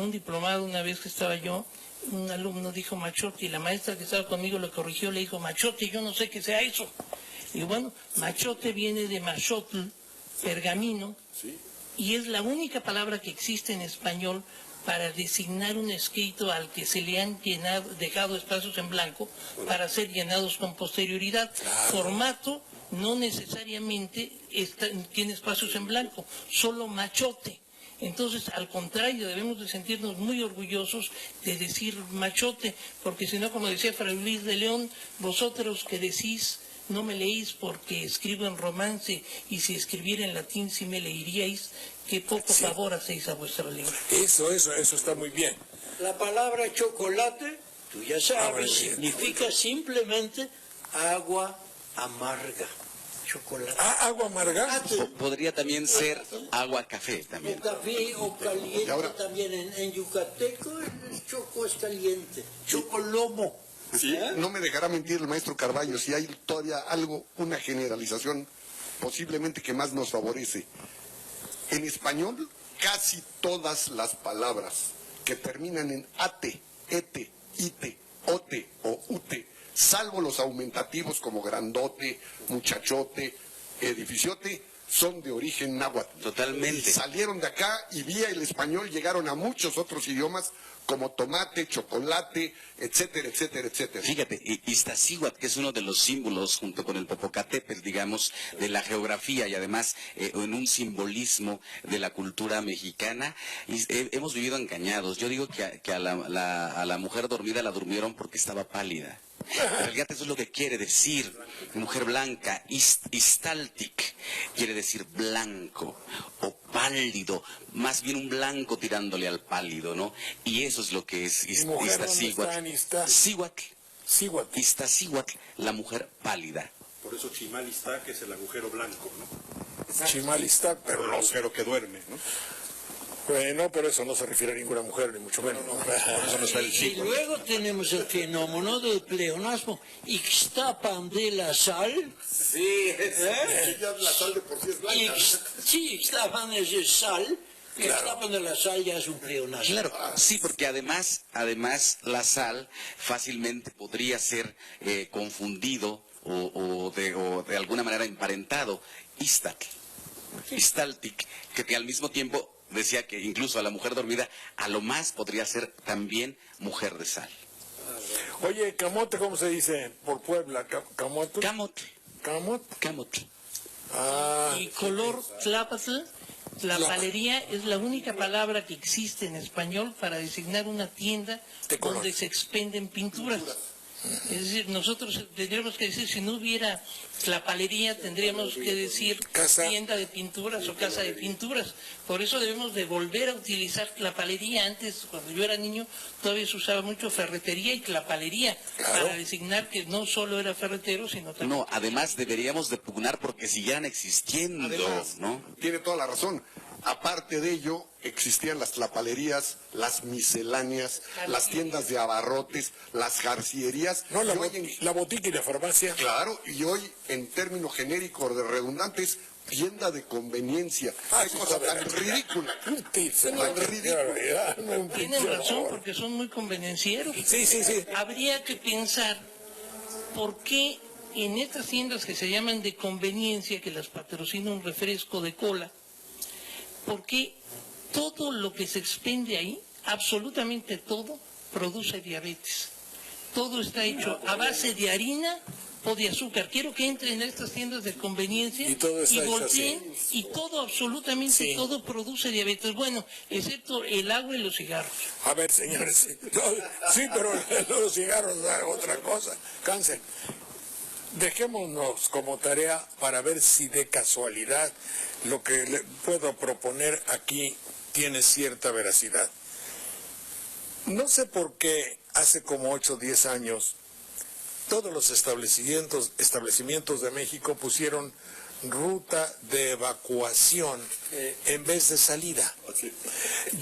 un diplomado una vez que estaba yo, un alumno dijo machote y la maestra que estaba conmigo lo corrigió, le dijo machote, yo no sé qué sea eso. Y bueno, machote viene de machotl, pergamino, y es la única palabra que existe en español para designar un escrito al que se le han dejado espacios en blanco para ser llenados con posterioridad. Formato no necesariamente tiene espacios en blanco, solo machote. Entonces, al contrario, debemos de sentirnos muy orgullosos de decir machote, porque si no, como decía Fray Luis de León, vosotros que decís no me leéis porque escribo en romance, y si escribiera en latín sí me leeríais, que poco favor hacéis a vuestra lengua. Eso está muy bien. La palabra chocolate, tú ya sabes, muy bien. significa simplemente agua amarga. Chocolate. ¿Agua amarga? Podría también ser agua café también. O café o caliente Y ahora- también. En yucateco el choco es caliente. Chocolomo. Sí, no me dejará mentir el maestro Carballo, si hay todavía algo, una generalización posiblemente que más nos favorece. En español, casi todas las palabras que terminan en ate, ete, ite, ote o ute, salvo los aumentativos como grandote, muchachote, edificiote, son de origen náhuatl. Totalmente. Y salieron de acá y vía el español llegaron a muchos otros idiomas como tomate, chocolate, etcétera, etcétera, etcétera. Fíjate, Iztaccíhuatl, que es uno de los símbolos, junto con el Popocatépetl, digamos, de la geografía y además en un simbolismo de la cultura mexicana, hemos vivido engañados. Yo digo que a la mujer dormida la durmieron porque estaba pálida. En realidad eso es lo que quiere decir mujer blanca. Istaltic quiere decir blanco o pálido, más bien un blanco tirándole al pálido, ¿no? Y eso es lo que es Mujer, ¿dónde está en Iztaccíhuatl. Iztaccíhuatl, la mujer pálida. Por eso Chimal está, que es el agujero blanco, ¿no? Chimal está, Pero pero el no. agujero que duerme, ¿no? Bueno, pero eso no se refiere a ninguna mujer, ni mucho menos. Por eso no está el Y símbolo. luego tenemos el fenómeno del pleonasmo. Ixtapan de la sal. Sí, ya la sal de por sí es blanca. Sí, Ixtapan es de sal. Ixtapan de la sal ya es un pleonasmo. Claro, sí, porque además la sal fácilmente podría ser confundido o de alguna manera emparentado. Istaltic, que al mismo tiempo decía que incluso a la mujer dormida a lo más podría ser también mujer de sal. Oye, camote, ¿cómo se dice por Puebla? ¿Camote? Camotl. ¿Camote? Camotl. Ah, Y color tlapatl, tlapalería, es la única palabra que existe en español para designar una tienda De color. donde se expenden pinturas. Es decir, nosotros tendríamos que decir, si no hubiera tlapalería, tendríamos que decir Casa. tienda de pinturas o casa de pinturas. Por eso debemos de volver a utilizar tlapalería. Antes, cuando yo era niño, todavía se usaba mucho ferretería y tlapalería Claro. para designar que no solo era ferretero, sino también... No, además deberíamos de pugnar porque siguieran existiendo, Además, ¿no? tiene toda la razón. Aparte de ello, existían las tlapalerías, las misceláneas, las tiendas de abarrotes, las jarcierías. no, la, Y hoy en- la botica y la farmacia. Claro, y hoy en términos genéricos de redundantes, tienda de conveniencia. Qué cosa tan ridícula. Un pizza, Tan qué ridícula. barbaridad, no, un Tienen pinche razón horror. porque son muy convenencieros. Sí, sí, sí. Habría que pensar por qué en estas tiendas que se llaman de conveniencia, que las patrocina un refresco de cola, por qué todo lo que se expende ahí, absolutamente todo, produce diabetes. Todo está hecho a base de harina o de azúcar. Quiero que entren a estas tiendas de conveniencia Y todo está hecho volteen y todo, absolutamente Sí. todo produce diabetes. Bueno, excepto el agua y los cigarros. A ver, señores, sí, sí, pero los cigarros es otra cosa. Cáncer. Dejémonos como tarea para ver si de casualidad lo que le puedo proponer aquí tiene cierta veracidad. No sé por qué hace como 8 o 10 años todos los establecimientos de México pusieron ruta de evacuación en vez de salida.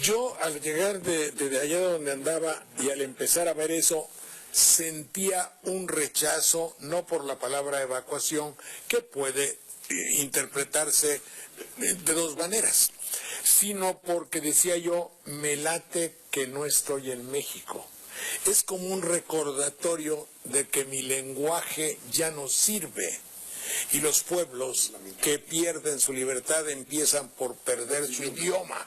Yo al llegar de allá donde andaba y al empezar a ver eso, sentía un rechazo, no por la palabra evacuación, que puede interpretarse de dos maneras, sino porque decía yo, me late que no estoy en México. Es como un recordatorio de que mi lenguaje ya no sirve. Y los pueblos que pierden su libertad empiezan por perder su idioma.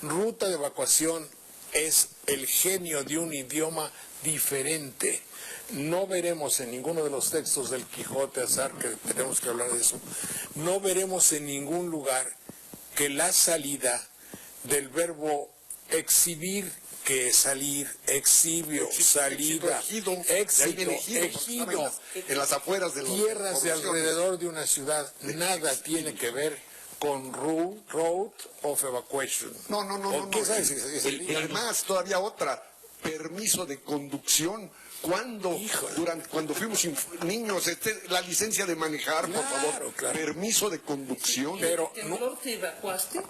Ruta de evacuación es el genio de un idioma diferente. No veremos en ninguno de los textos del Quijote, azar, que tenemos que hablar de eso, no veremos en ningún lugar que la salida del verbo exhibir, que es salir, exhibio, salida, éxito, ejido, en las afueras de tierras de alrededor de una ciudad, nada tiene que ver con road of evacuation. No. ¿Qué sabes? Y además, todavía otra, permiso de conducción. Cuando fuimos niños, la licencia de manejar, por favor, permiso de conducción. Pero ¿Te evacuaste?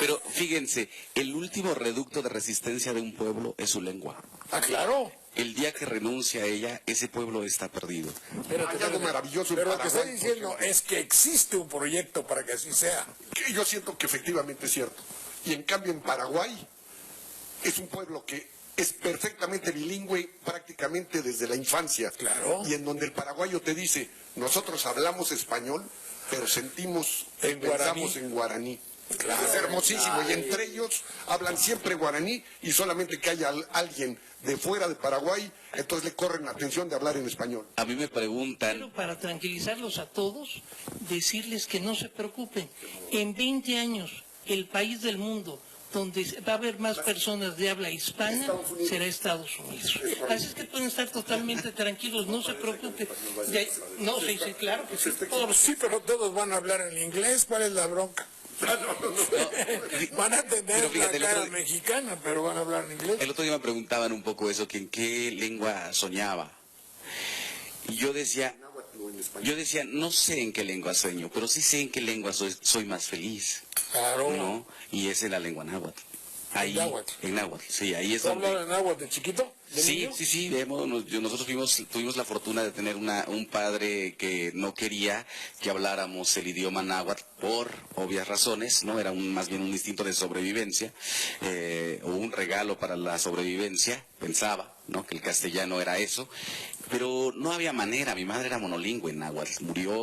Pero fíjense, el último reducto de resistencia de un pueblo es su lengua. claro. El día que renuncia a ella, ese pueblo está perdido. Hay algo maravilloso en Pero lo que Paraguay, estoy diciendo es que existe un proyecto para que así sea. que yo siento que efectivamente es cierto. Y en cambio en Paraguay es un pueblo que es perfectamente bilingüe prácticamente desde la infancia. Claro. Y en donde el paraguayo te dice, nosotros hablamos español, pero pensamos en guaraní. Claro. Es hermosísimo. Y entre ellos hablan siempre guaraní y solamente que haya alguien de fuera de Paraguay, entonces le corren la atención de hablar en español. A mí me preguntan... Pero para tranquilizarlos a todos, decirles que no se preocupen. En 20 años, el país del mundo donde va a haber más personas de habla hispana será Estados Unidos. Así es que pueden estar totalmente tranquilos, no se preocupen. No, sí, claro que sí. Sí, pero todos van a hablar en inglés, ¿cuál es la bronca? Van a tener la cara mexicana, pero van a hablar en inglés. El otro día me preguntaban un poco eso, que en qué lengua soñaba. Y yo decía, no sé en qué lengua sueño, pero sí sé en qué lengua soy más feliz. Claro. ¿No? Y esa es la lengua náhuatl. Ahí, ¿En náhuatl? Sí, ahí es ¿Tú donde... hablabas náhuatl de chiquito? Sí. Nosotros tuvimos la fortuna de tener un padre que no quería que habláramos el idioma náhuatl por obvias razones, ¿no? Era más bien un instinto de sobrevivencia, o un regalo para la sobrevivencia, pensaba, ¿no? Que el castellano era eso, pero no había manera. Mi madre era monolingüe en náhuatl,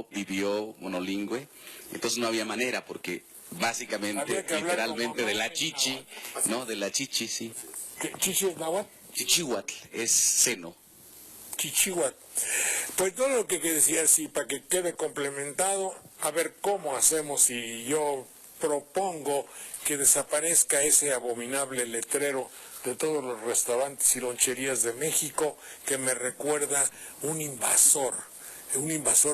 vivió monolingüe, entonces no había manera porque... Básicamente, literalmente de la chichi, ¿no? De la chichi, sí. ¿Chichi es náhuatl? Chichihuatl es seno. Chichihuatl. Pues todo lo que decía, sí, para que quede complementado, a ver cómo hacemos, si yo propongo que desaparezca ese abominable letrero de todos los restaurantes y loncherías de México que me recuerda un invasor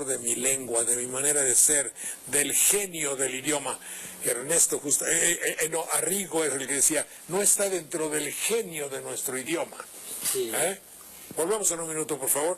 de mi lengua, de mi manera de ser, del genio del idioma. Ernesto Arrigo es el que decía, no está dentro del genio de nuestro idioma. Sí. Volvamos en un minuto, por favor.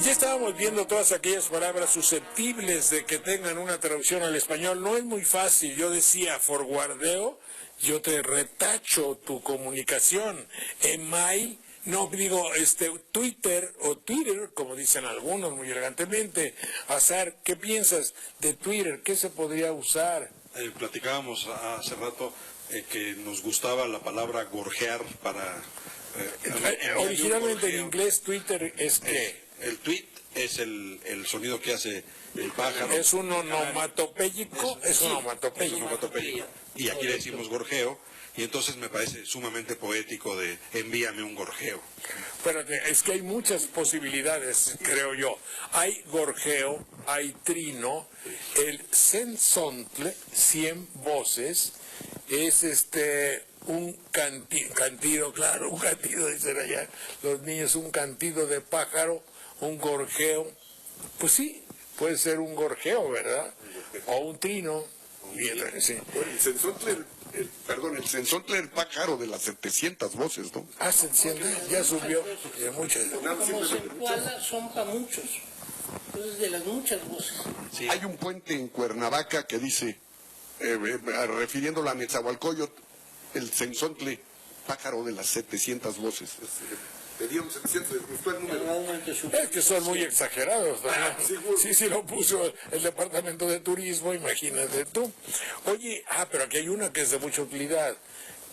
Ya estábamos viendo todas aquellas palabras susceptibles de que tengan una traducción al español. No es muy fácil. Yo decía forwardeo, yo te retacho tu comunicación. Email, no digo Twitter o Twitter, como dicen algunos muy elegantemente. Azar, ¿qué piensas de Twitter? ¿Qué se podría usar? Platicábamos hace rato que nos gustaba la palabra gorjear para... originalmente en inglés Twitter es que... El tweet es el sonido que hace el pájaro. Es un onomatopéyico, es un onomatopéyico. Y aquí le decimos gorjeo, y entonces me parece sumamente poético de envíame un gorjeo. Pero es que hay muchas posibilidades, creo yo. Hay gorjeo, hay trino, el sensontle, 100 voces, es un cantido, claro, un cantido, dicen allá los niños, un cantido de pájaro, un gorjeo. Pues sí, puede ser un gorjeo, ¿verdad? O un trino. Sí. El Cenzontle, el pájaro de las 700 voces, ¿no? Ah, se enciende, ya subió de muchas. Como Zempoala son para muchos. Entonces, de las muchas voces. Sí. Hay un puente en Cuernavaca que dice, refiriéndolo a Netzahualcóyotl, el Cenzontle, pájaro de las 700 voces. Pedían 700, les gustó el número. Es que son muy exagerados, ¿verdad? Sí, lo puso el Departamento de Turismo, imagínate tú. Oye, pero aquí hay una que es de mucha utilidad.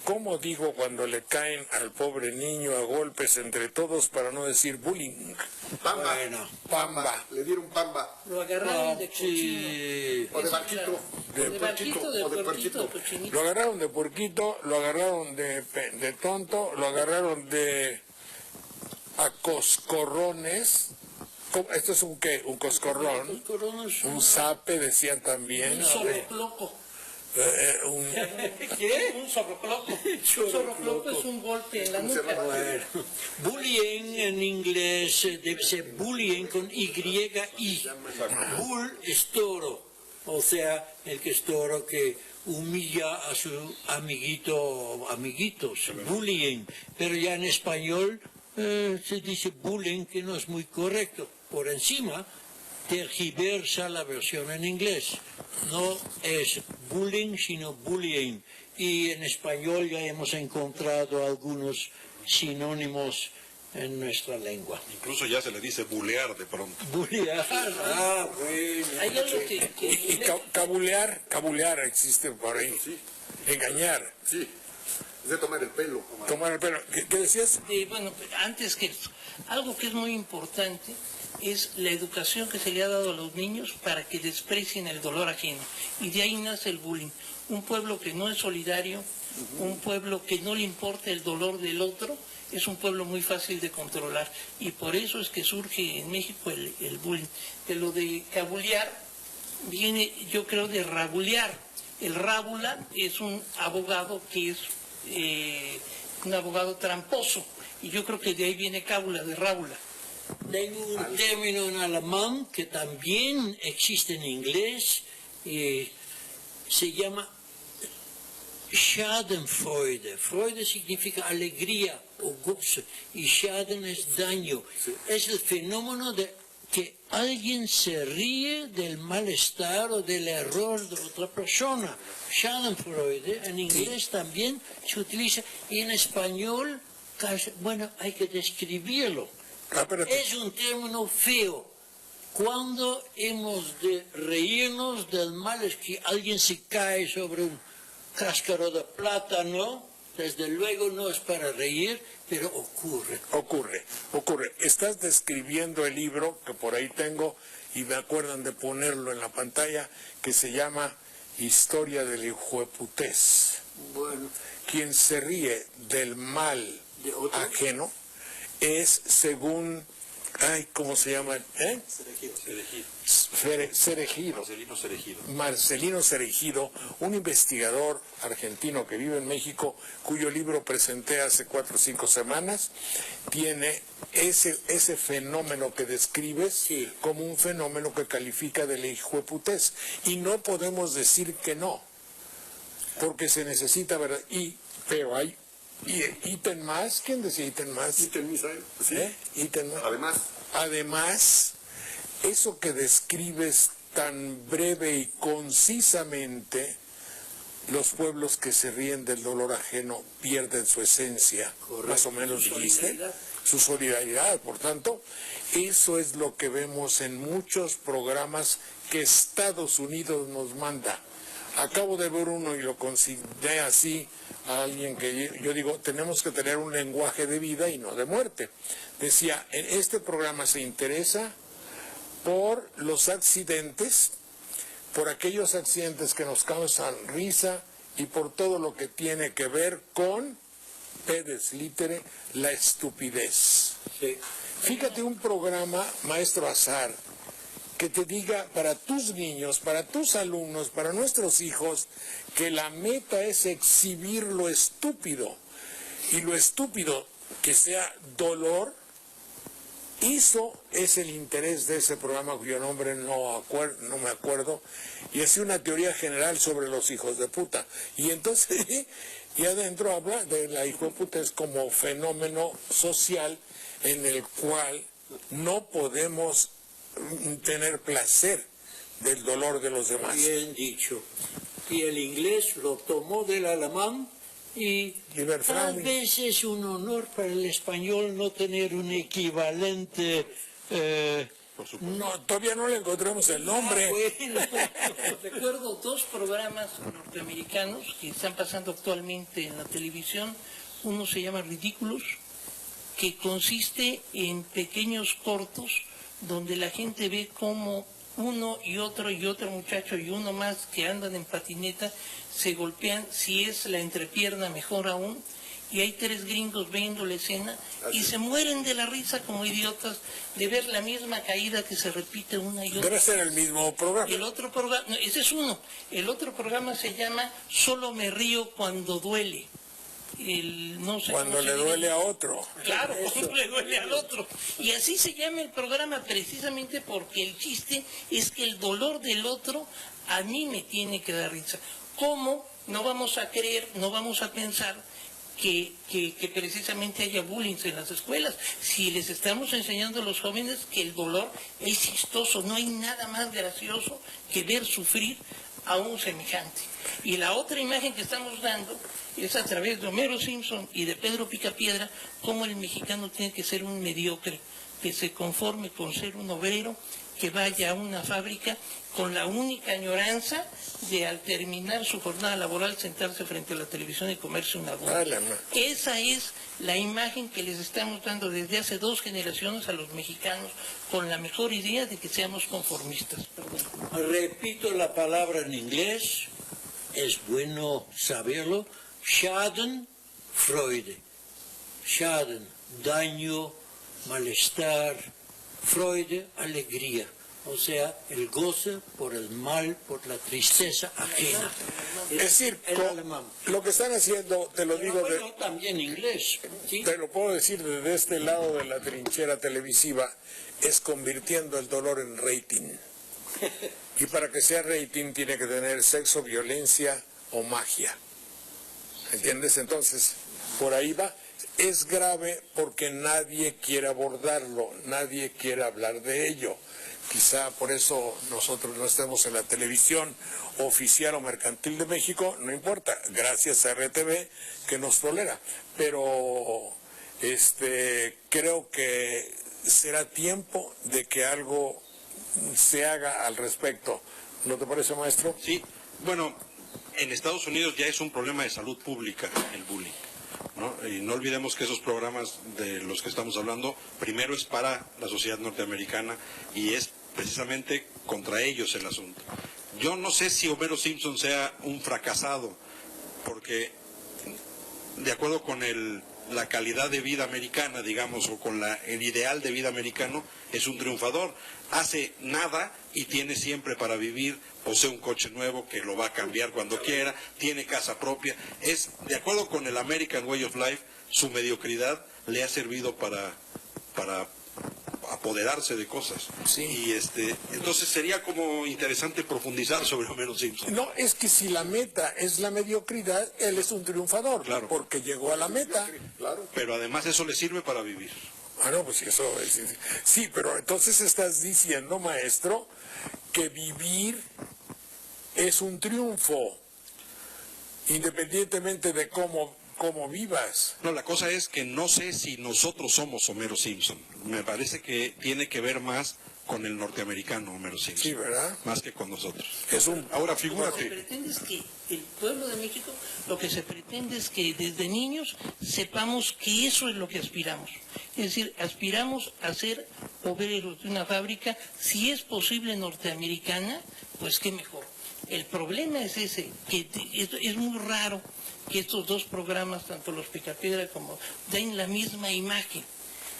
¿Cómo digo cuando le caen al pobre niño a golpes entre todos para no decir bullying? Pamba. Bueno, pamba. Le dieron pamba. Lo agarraron de cochino. O de barquito. De barquito, de o de puerquito, puerquito. de cochinito. Lo agarraron de puerquito, lo agarraron de tonto, lo agarraron de coscorrones. ¿Esto es un qué? Un coscorrón. Coscorrones, Un zape, decían también. un sobrocloco. ¿Qué? Un sobrocloco. Sobrocloco es un golpe en la nuca. Bueno, bullying en inglés debe ser bullying con Y. Bull es toro, o sea, el que es toro que humilla a su amiguito o amiguitos, bullying. Pero ya en español se dice bullying, que no es muy correcto. Por encima, tergiversa la versión en inglés. No es bullying, sino bullying. Y en español ya hemos encontrado algunos sinónimos en nuestra lengua. Incluso ya se le dice bulear de pronto. Bullear, bueno. Hay algo que Y cabulear existe por ahí. Sí, Engañar, sí. Es de tomar el pelo. tomar el pelo. ¿Qué decías? bueno, antes que eso, algo que es muy importante es la educación que se le ha dado a los niños para que desprecien el dolor ajeno. Y de ahí nace el bullying. Un pueblo que no es solidario, un pueblo que no le importa el dolor del otro, es un pueblo muy fácil de controlar. Y por eso es que surge en México el bullying. De lo de cabulear viene, yo creo, de rabulear. El rábula es un abogado que es un abogado tramposo. Y yo creo que de ahí viene cábula, de rábula. Tengo un término en alemán que también existe en inglés, se llama Schadenfreude. Freude significa alegría o gozo y Schaden es daño. Es el fenómeno de que alguien se ríe del malestar o del error de otra persona. Schadenfreude en inglés también se utiliza y en español, bueno, hay que describirlo. Es un término feo. Cuando hemos de reírnos del mal es que alguien se cae sobre un cáscaro de plátano, desde luego no es para reír, pero ocurre. Ocurre. Estás describiendo el libro que por ahí tengo y me acuerdan de ponerlo en la pantalla, que se llama Historia del hijueputés. Bueno, Quien se ríe del mal ¿de otro? ajeno es según, ¿cómo se llama? Cerejido. Marcelino Cerejido, un investigador argentino que vive en México, cuyo libro presenté hace 4 o 5 semanas, tiene ese fenómeno que describes como un fenómeno que califica de hijueputés. Y no podemos decir que no, porque se necesita, ¿verdad? Pero hay ítem más. ¿Quién decía ítem más? Ítem Misael, sí. Ítem más. Además, eso que describes tan breve y concisamente, los pueblos que se ríen del dolor ajeno pierden su esencia. Correcto. Más o menos dijiste. Su solidaridad. Por tanto, eso es lo que vemos en muchos programas que Estados Unidos nos manda. Acabo de ver uno y lo consideré así a alguien que yo digo, tenemos que tener un lenguaje de vida y no de muerte. Decía, en este programa se interesa por los accidentes, por aquellos accidentes que nos causan risa y por todo lo que tiene que ver con, pedes litere, la estupidez. Sí. Fíjate un programa, Maestro Azar, que te diga para tus niños, para tus alumnos, para nuestros hijos, que la meta es exhibir lo estúpido. Y lo estúpido que sea dolor, eso es el interés de ese programa cuyo nombre no me acuerdo, y hacía una teoría general sobre los hijos de puta. Y entonces, y adentro habla de la hijo de puta es como fenómeno social en el cual no podemos tener placer del dolor de los demás. Bien dicho. Y el inglés lo tomó del alemán y tal vez es un honor para el español no tener un equivalente. No, todavía no le encontramos el nombre. Bueno, recuerdo dos programas norteamericanos que están pasando actualmente en la televisión. Uno se llama Ridiculous, que consiste en pequeños cortos donde la gente ve cómo uno y otro muchacho y uno más que andan en patineta se golpean, si es la entrepierna mejor aún, y hay tres gringos viendo la escena y se mueren de la risa como idiotas de ver la misma caída que se repite una y otra. Debe ser el mismo programa. El otro programa, no, ese es uno, el otro programa se llama Solo me río cuando duele. No sé cuando le duele a otro. Claro, cuando le duele al otro. Y así se llama el programa precisamente porque el chiste es que el dolor del otro a mí me tiene que dar risa. ¿Cómo no vamos a creer, no vamos a pensar que precisamente haya bullying en las escuelas? Si les estamos enseñando a los jóvenes que el dolor es chistoso, no hay nada más gracioso que ver sufrir a un semejante. Y la otra imagen que estamos dando es a través de Homero Simpson y de Pedro Picapiedra, cómo el mexicano tiene que ser un mediocre, que se conforme con ser un obrero, que vaya a una fábrica con la única añoranza de al terminar su jornada laboral sentarse frente a la televisión y comerse una dona. Esa es la imagen que les estamos dando desde hace 2 generaciones a los mexicanos, con la mejor idea de que seamos conformistas. Perdón. Repito la palabra en inglés, es bueno saberlo. Schadenfreude. Schaden, daño, malestar, Freude, alegría. O sea, el goce por el mal, por la tristeza ajena. Es decir, lo que están haciendo, te lo digo también inglés. ¿Sí? Te lo puedo decir desde este lado de la trinchera televisiva, es convirtiendo el dolor en rating. Y para que sea rating tiene que tener sexo, violencia o magia. ¿Entiendes? Entonces, por ahí va. Es grave porque nadie quiere abordarlo, nadie quiere hablar de ello. Quizá por eso nosotros no estemos en la televisión oficial o mercantil de México, no importa, gracias a RTV que nos tolera. Pero creo que será tiempo de que algo se haga al respecto. ¿No te parece, maestro? Sí, bueno, en Estados Unidos ya es un problema de salud pública el bullying, ¿no? Y no olvidemos que esos programas de los que estamos hablando, primero es para la sociedad norteamericana y es precisamente contra ellos el asunto. Yo no sé si Homero Simpson sea un fracasado, porque de acuerdo con la calidad de vida americana, digamos, o con el ideal de vida americano, es un triunfador. Hace nada y tiene siempre para vivir, posee un coche nuevo que lo va a cambiar cuando quiera, tiene casa propia. Es, de acuerdo con el American Way of Life, su mediocridad le ha servido para apoderarse de cosas. Sí. Y entonces sería como interesante profundizar sobre Homero Simpson. No, es que si la meta es la mediocridad, él es un triunfador, claro, porque llegó a la meta. Claro. Pero además eso le sirve para vivir. Ah, no, pues eso es... Sí, pero entonces estás diciendo, maestro, que vivir es un triunfo, independientemente de cómo vivas. No, la cosa es que no sé si nosotros somos Homero Simpson. Me parece que tiene que ver más con el norteamericano Homero Simpson. Sí, ¿verdad? Más que con nosotros. Ahora Lo que se figúrate. pretende es que el pueblo de México, lo que se pretende es que desde niños sepamos que eso es lo que aspiramos. Es decir, aspiramos a ser obreros de una fábrica, si es posible norteamericana, pues qué mejor. El problema es ese, que es muy raro que estos dos programas, tanto los Picapiedra como, den la misma imagen.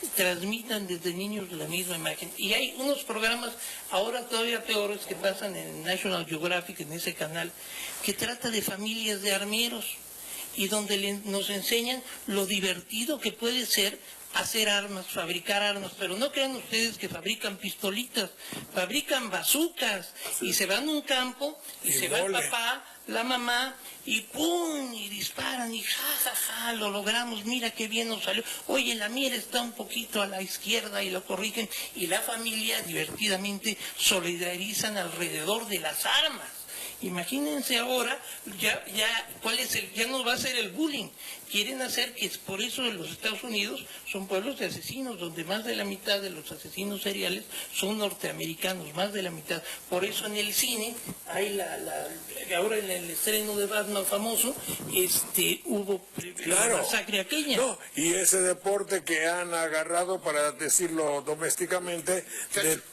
transmitan desde niños la misma imagen. Y hay unos programas, ahora todavía peores, que pasan en National Geographic, en ese canal, que trata de familias de armeros, y donde nos enseñan lo divertido que puede ser hacer armas, fabricar armas, pero no crean ustedes que fabrican pistolitas, fabrican bazucas, y se van a un campo, y se va el papá, la mamá, y ¡pum! Y disparan, y ja, ja, ja, lo logramos, mira qué bien nos salió. Oye, la mira está un poquito a la izquierda, y lo corrigen, y la familia divertidamente solidarizan alrededor de las armas. Imagínense ahora, ya no va a ser el bullying. Quieren hacer que, por eso en los Estados Unidos son pueblos de asesinos, donde más de la mitad de los asesinos seriales son norteamericanos, más de la mitad. Por eso en el cine, hay ahora en el estreno de Batman famoso, hubo la masacre aquella. No, y ese deporte que han agarrado, para decirlo domésticamente,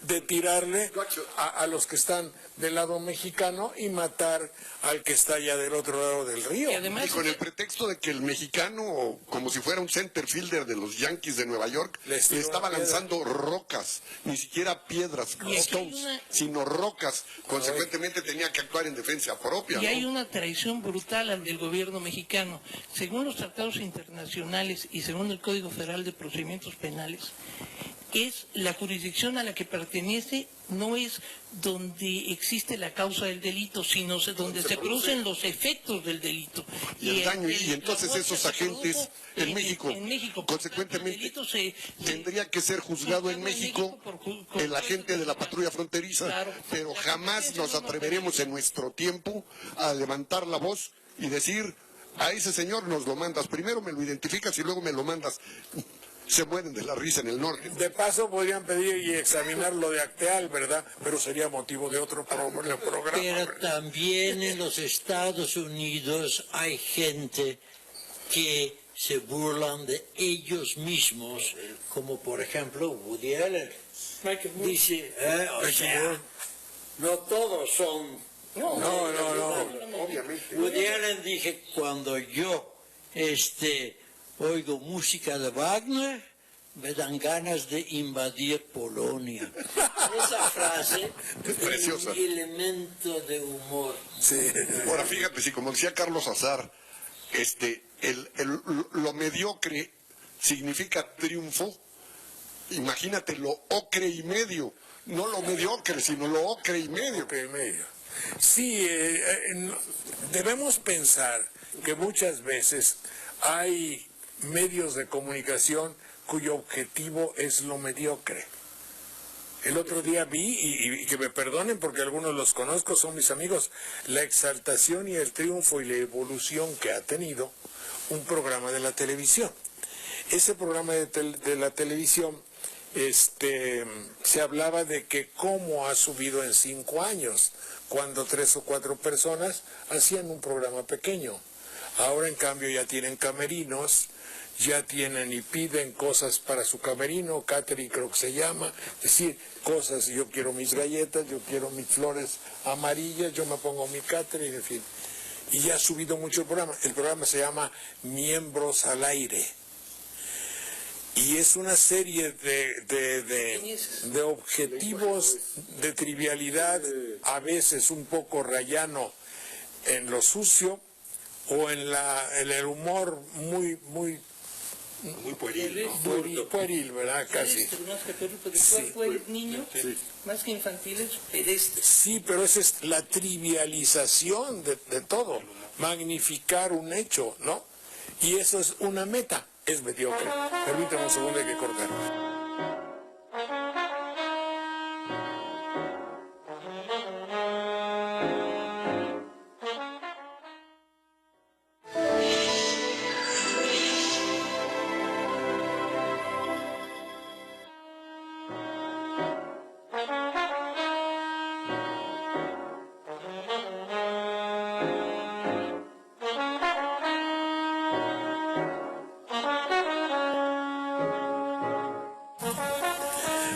de tirarle a los que están del lado mexicano y matar al que está allá del otro lado del río. Y con el pretexto de que el mexicano, como si fuera un center fielder de los Yankees de Nueva York, le estaba lanzando rocas, ni siquiera piedras, stones, sino rocas. Consecuentemente tenía que actuar en defensa propia. Y hay una traición brutal al del gobierno mexicano. Según los tratados internacionales y según el Código Federal de Procedimientos Penales, es la jurisdicción a la que pertenece, no es donde existe la causa del delito, sino donde se producen los efectos del delito. Y el daño, y entonces esos agentes en México, consecuentemente, tendría que ser juzgado en México el agente de la patrulla fronteriza, pero jamás nos atreveremos en nuestro tiempo a levantar la voz y decir, a ese señor nos lo mandas, primero me lo identificas y luego me lo mandas. Se mueren de la risa en el norte. De paso podrían pedir y examinar lo de Acteal, ¿verdad? Pero sería motivo de otro programa. Pero también en los Estados Unidos hay gente que se burlan de ellos mismos, como por ejemplo Woody Allen. Dice, o sea, no todos son... No, obviamente. Woody Allen dije, cuando yo oigo música de Wagner, me dan ganas de invadir Polonia. Esa frase es preciosa. Un elemento de humor. Sí. Ahora fíjate, si como decía Carlos Azar, lo mediocre significa triunfo, imagínate lo ocre y medio, no lo mediocre, sino lo ocre y medio. Sí, debemos pensar que muchas veces hay medios de comunicación cuyo objetivo es lo mediocre. El otro día vi, y que me perdonen porque algunos los conozco, son mis amigos, la exaltación y el triunfo y la evolución que ha tenido un programa de la televisión. Ese programa de la televisión, se hablaba de que cómo ha subido en 5 años, cuando 3 o 4 personas hacían un programa pequeño. Ahora en cambio ya tienen camerinos, ya tienen y piden cosas para su camerino, catering creo que se llama, es decir, cosas, yo quiero mis galletas, yo quiero mis flores amarillas, yo me pongo mi catering, en fin. Y ya ha subido mucho el programa se llama Miembros al Aire. Y es una serie de objetivos de trivialidad, a veces un poco rayano en lo sucio, o en el humor muy pueril, ¿verdad? Casi. Fue niño, más que infantil, es pedestre. Sí, pero esa es la trivialización de todo, magnificar un hecho, ¿no? Y eso es una meta, es mediocre. Permítame un segundo, hay que cortar.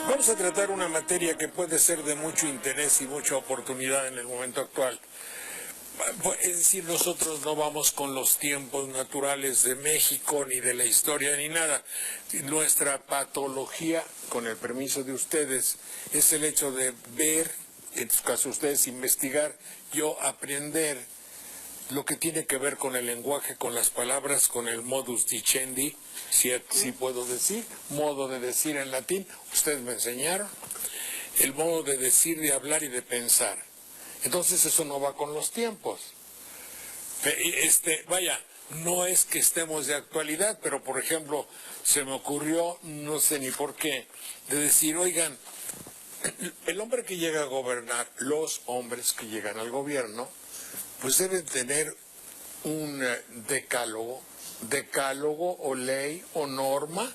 Vamos a tratar una materia que puede ser de mucho interés y mucha oportunidad en el momento actual. Es decir, nosotros no vamos con los tiempos naturales de México, ni de la historia, ni nada. Nuestra patología, con el permiso de ustedes, es el hecho de ver, en su caso ustedes investigar, yo aprender lo que tiene que ver con el lenguaje, con las palabras, con el modus dicendi, si puedo decir, modo de decir en latín, ustedes me enseñaron, el modo de decir, de hablar y de pensar. Entonces eso no va con los tiempos. Vaya, no es que estemos de actualidad, pero por ejemplo, se me ocurrió, no sé ni por qué, de decir, oigan, el hombre que llega a gobernar, los hombres que llegan al gobierno, pues deben tener un decálogo o ley o norma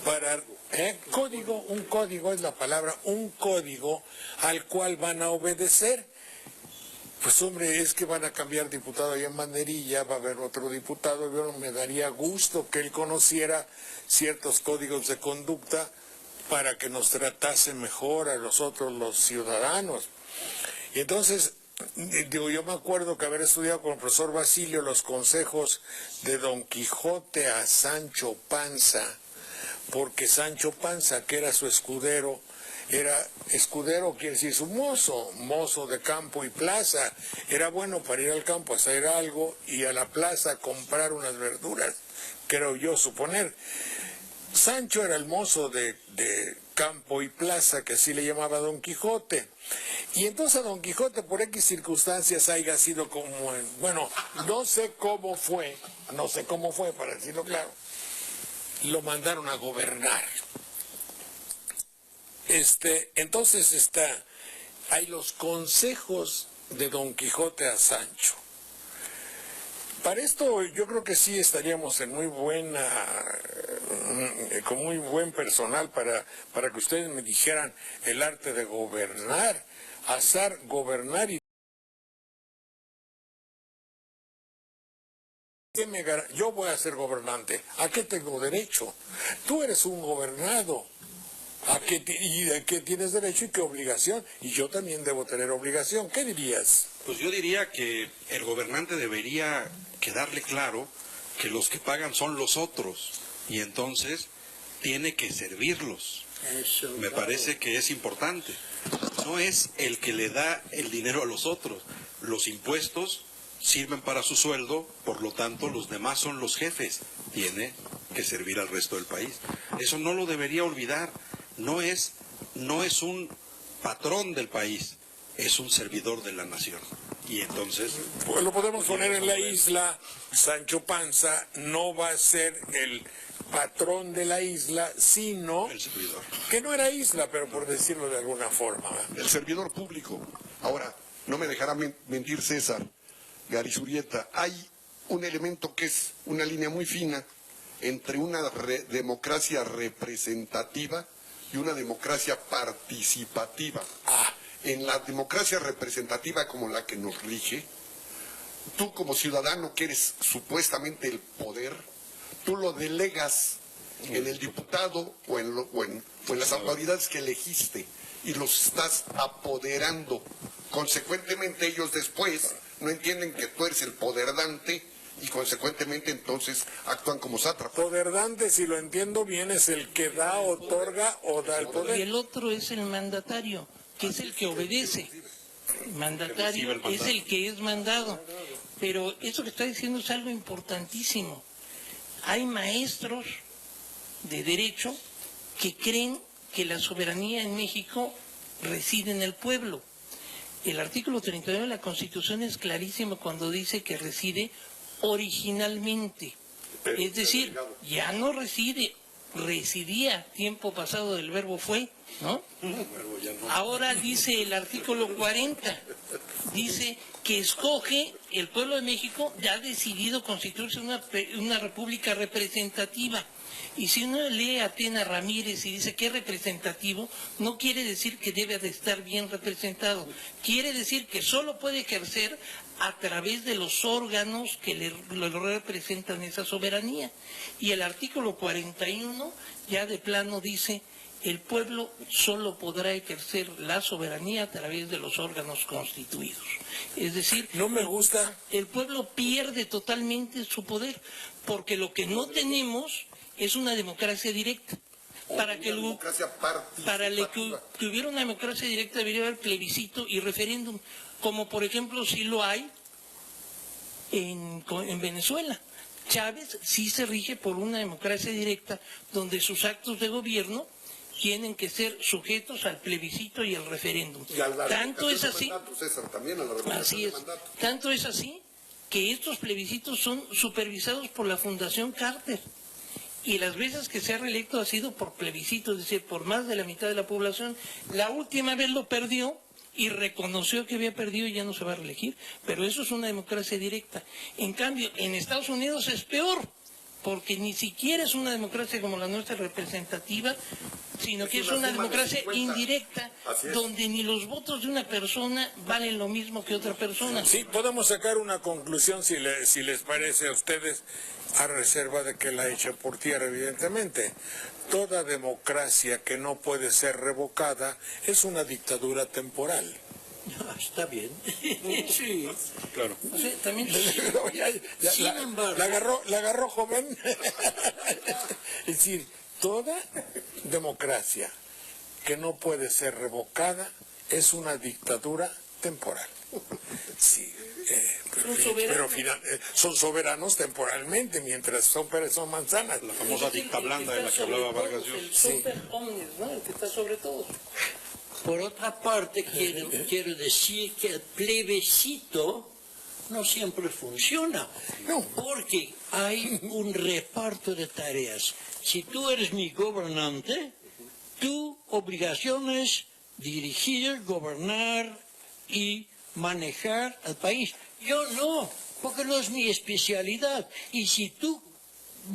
para un código es la palabra, un código al cual van a obedecer. Pues hombre, es que van a cambiar diputado allá en Banderilla, va a haber otro diputado, yo me daría gusto que él conociera ciertos códigos de conducta para que nos tratase mejor a nosotros los ciudadanos. Y entonces, yo me acuerdo que haber estudiado con el profesor Basilio los consejos de Don Quijote a Sancho Panza, porque Sancho Panza, que era su escudero, quiere decir su mozo de campo y plaza, era bueno para ir al campo a hacer algo y a la plaza a comprar unas verduras, creo yo suponer. Sancho era el mozo de campo y plaza, que así le llamaba Don Quijote. Y entonces a Don Quijote, por X circunstancias, haya sido como, bueno, no sé cómo fue, para decirlo claro, lo mandaron a gobernar. Entonces hay los consejos de Don Quijote a Sancho. Para esto yo creo que sí estaríamos en con muy buen personal para que ustedes me dijeran el arte de gobernar, gobernar y yo voy a ser gobernante. ¿A qué tengo derecho? Tú eres un gobernado. ¿A qué tienes derecho y qué obligación? Y yo también debo tener obligación. ¿Qué dirías? Pues yo diría que el gobernante debería quedarle claro que los que pagan son los otros y entonces tiene que servirlos. Me parece que es importante. No es el que le da el dinero a los otros. Los impuestos sirven para su sueldo, por lo tanto los demás son los jefes. Tiene que servir al resto del país. Eso no lo debería olvidar. No es un patrón del país, es un servidor de la nación. Y entonces... Pues lo podemos poner en la isla, Sancho Panza no va a ser el patrón de la isla, sino... el servidor. Que no era isla, pero por decirlo de alguna forma. El servidor público. Ahora, no me dejará mentir César Garizurieta, hay un elemento que es una línea muy fina entre una democracia representativa y una democracia participativa. En la democracia representativa como la que nos rige, tú como ciudadano que eres supuestamente el poder, tú lo delegas en el diputado o en las autoridades que elegiste y los estás apoderando. Consecuentemente ellos después no entienden que tú eres el poderdante y consecuentemente entonces actúan como sátrapas. Poderdante, si lo entiendo bien, es el que da, otorga o da el poder. Y el otro es el mandatario, que es el que obedece. El mandatario es el que es mandado. Pero eso que está diciendo es algo importantísimo. Hay maestros de derecho que creen que la soberanía en México reside en el pueblo. El artículo 39 de la Constitución es clarísimo cuando dice que reside originalmente. Es decir, ya no reside, residía tiempo pasado del verbo fue, ¿no? Ahora dice el artículo 40, dice que escoge, el pueblo de México ya ha decidido constituirse una república representativa. Y si uno lee a Tena Ramírez y dice que es representativo, no quiere decir que debe de estar bien representado. Quiere decir que solo puede ejercer a través de los órganos que le representan esa soberanía. Y el artículo 41 ya de plano dice el pueblo solo podrá ejercer la soberanía a través de los órganos constituidos. Es decir, No me gusta. el pueblo pierde totalmente su poder, porque lo que no tenemos es una democracia directa. Para que hubiera una democracia directa debería haber plebiscito y referéndum, como por ejemplo sí lo hay en Venezuela. Chávez sí se rige por una democracia directa donde sus actos de gobierno tienen que ser sujetos al plebiscito y al referéndum. Y a la Tanto es así, mandatos, César, también a la así es, tanto es así que estos plebiscitos son supervisados por la Fundación Carter. Y las veces que se ha reelecto ha sido por plebiscito, es decir, por más de la mitad de la población. La última vez lo perdió y reconoció que había perdido y ya no se va a reelegir. Pero eso es una democracia directa. En cambio, en Estados Unidos es peor, porque ni siquiera es una democracia como la nuestra representativa, sino que es una democracia indirecta, donde ni los votos de una persona valen lo mismo que otra persona. Sí, podemos sacar una conclusión si les parece a ustedes, a reserva de que la eche por tierra, evidentemente. Toda democracia que no puede ser revocada es una dictadura temporal. Está bien. Sí. Claro. O sea, también, Sin embargo, la agarró joven. Es decir, toda democracia que no puede ser revocada es una dictadura temporal. Sí, pero son soberanos temporalmente, mientras son peras son manzanas. La famosa dicta blanda de la que hablaba Vargas Llosa. El super omnes, ¿no? El que está sobre todos. por otra parte, quiero decir que el plebiscito no siempre funciona, porque hay un reparto de tareas. Si tú eres mi gobernante, tu obligación es dirigir, gobernar y manejar el país. Yo no, porque no es mi especialidad. Y si tú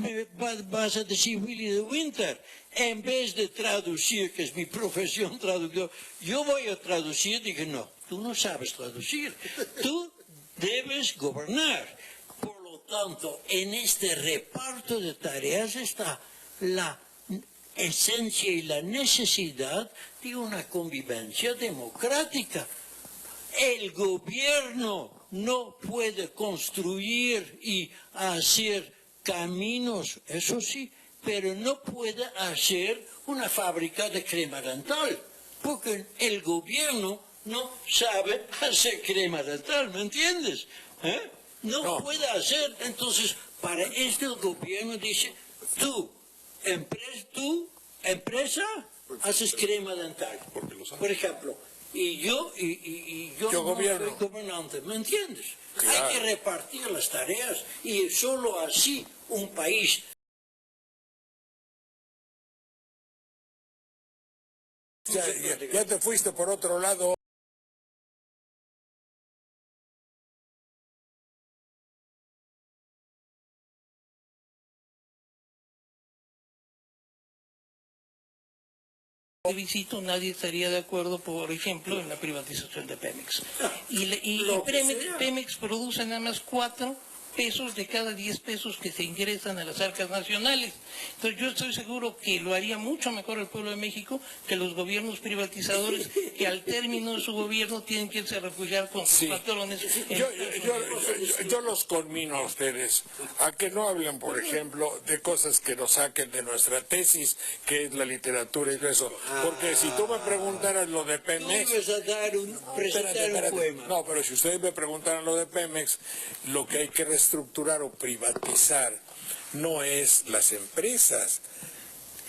me vas a decir Willy de Winter, en vez de traducir, que es mi profesión traductor, yo voy a traducir, dije, no, tú no sabes traducir, tú debes gobernar. Por lo tanto, en este reparto de tareas está la esencia y la necesidad de una convivencia democrática. El gobierno no puede construir y hacer caminos, eso sí, pero no puede hacer una fábrica de crema dental, porque el gobierno no sabe hacer crema dental, ¿me entiendes? No puede hacer, entonces, para esto el gobierno dice, tú, empresa, haces crema dental, por ejemplo, y yo no gobierno. soy gobernante, ¿me entiendes? Claro. Hay que repartir las tareas y solo así un país. Ya te fuiste por otro lado. Visito, nadie estaría de acuerdo, por ejemplo, en la privatización de Pemex. Y Pemex produce nada más 4 pesos de cada 10 pesos que se ingresan a las arcas nacionales. Entonces yo estoy seguro que lo haría mucho mejor el pueblo de México que los gobiernos privatizadores que al término de su gobierno tienen que irse a refugiar con sus patrones. Yo los conmino a ustedes a que no hablen, por ejemplo, de cosas que nos saquen de nuestra tesis, que es la literatura y todo eso. Porque si tú me preguntaras lo de Pemex... Tú ibas a presentar un poema. No, pero si ustedes me preguntaran lo de Pemex, lo que hay que reestructurar o privatizar no es las empresas.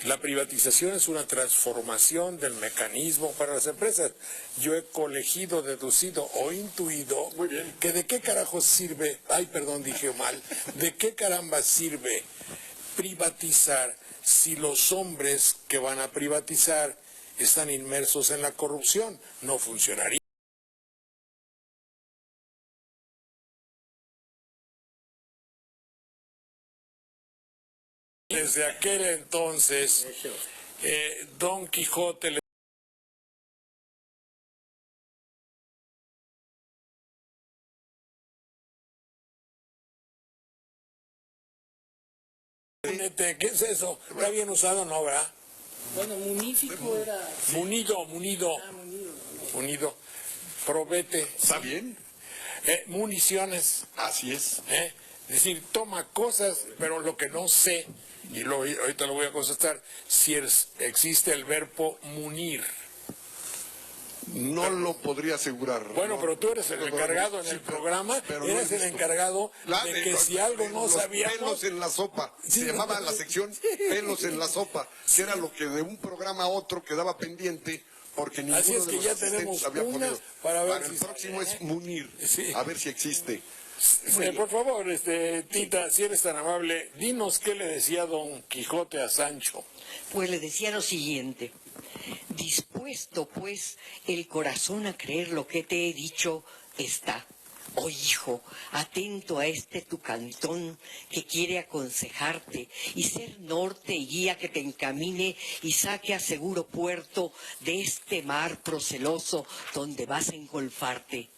La privatización es una transformación del mecanismo para las empresas. Yo he colegido, deducido o intuido que de qué carajo sirve, dije mal, de qué caramba sirve privatizar si los hombres que van a privatizar están inmersos en la corrupción. No funcionaría. Desde aquel entonces, Don Quijote le... ¿Qué es eso? ¿Está bien usado? No, ¿verdad? Bueno, munífico era... Munido, munido. unido, probete, ¿Está bien? municiones, Así es. es decir, toma cosas, pero lo que no sé, y ahorita lo voy a contestar, si existe el verbo munir. No lo podría asegurar. Bueno, no, pero tú eres el encargado en el programa, pero no eres he el visto. encargado de que si algo no los sabíamos... pelos en la sopa. Sí, Se llamaba la sección pelos en la sopa, que era lo que de un programa a otro quedaba pendiente, porque ninguno Así es de que los ya asistentes tenemos había una podido. para ver el si próximo sale, es Munir, Sí. a ver si existe. por favor, Tita, si eres tan amable, dinos qué le decía Don Quijote a Sancho. Pues le decía lo siguiente: dispuesto pues el corazón a creer lo que te he dicho está. Oh hijo, atento a este tu cantón que quiere aconsejarte y ser norte y guía que te encamine y saque a seguro puerto de este mar proceloso donde vas a engolfarte.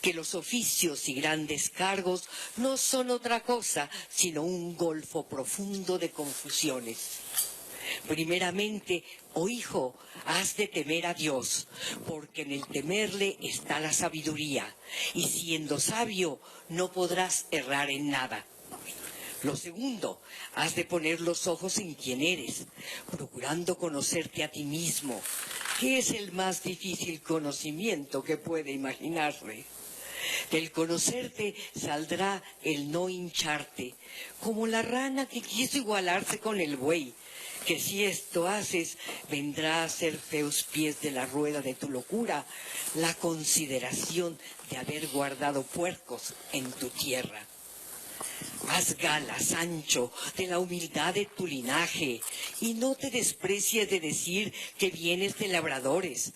Que los oficios y grandes cargos no son otra cosa sino un golfo profundo de confusiones. Primeramente, oh hijo, has de temer a Dios, porque en el temerle está la sabiduría, y siendo sabio no podrás errar en nada. Lo segundo, has de poner los ojos en quién eres, procurando conocerte a ti mismo, que es el más difícil conocimiento que puede imaginarse. Del conocerte saldrá el no hincharte, como la rana que quiso igualarse con el buey, que si esto haces, vendrá a ser feos pies de la rueda de tu locura la consideración de haber guardado puercos en tu tierra. Haz gala, Sancho, de la humildad de tu linaje, y no te desprecies de decir que vienes de labradores,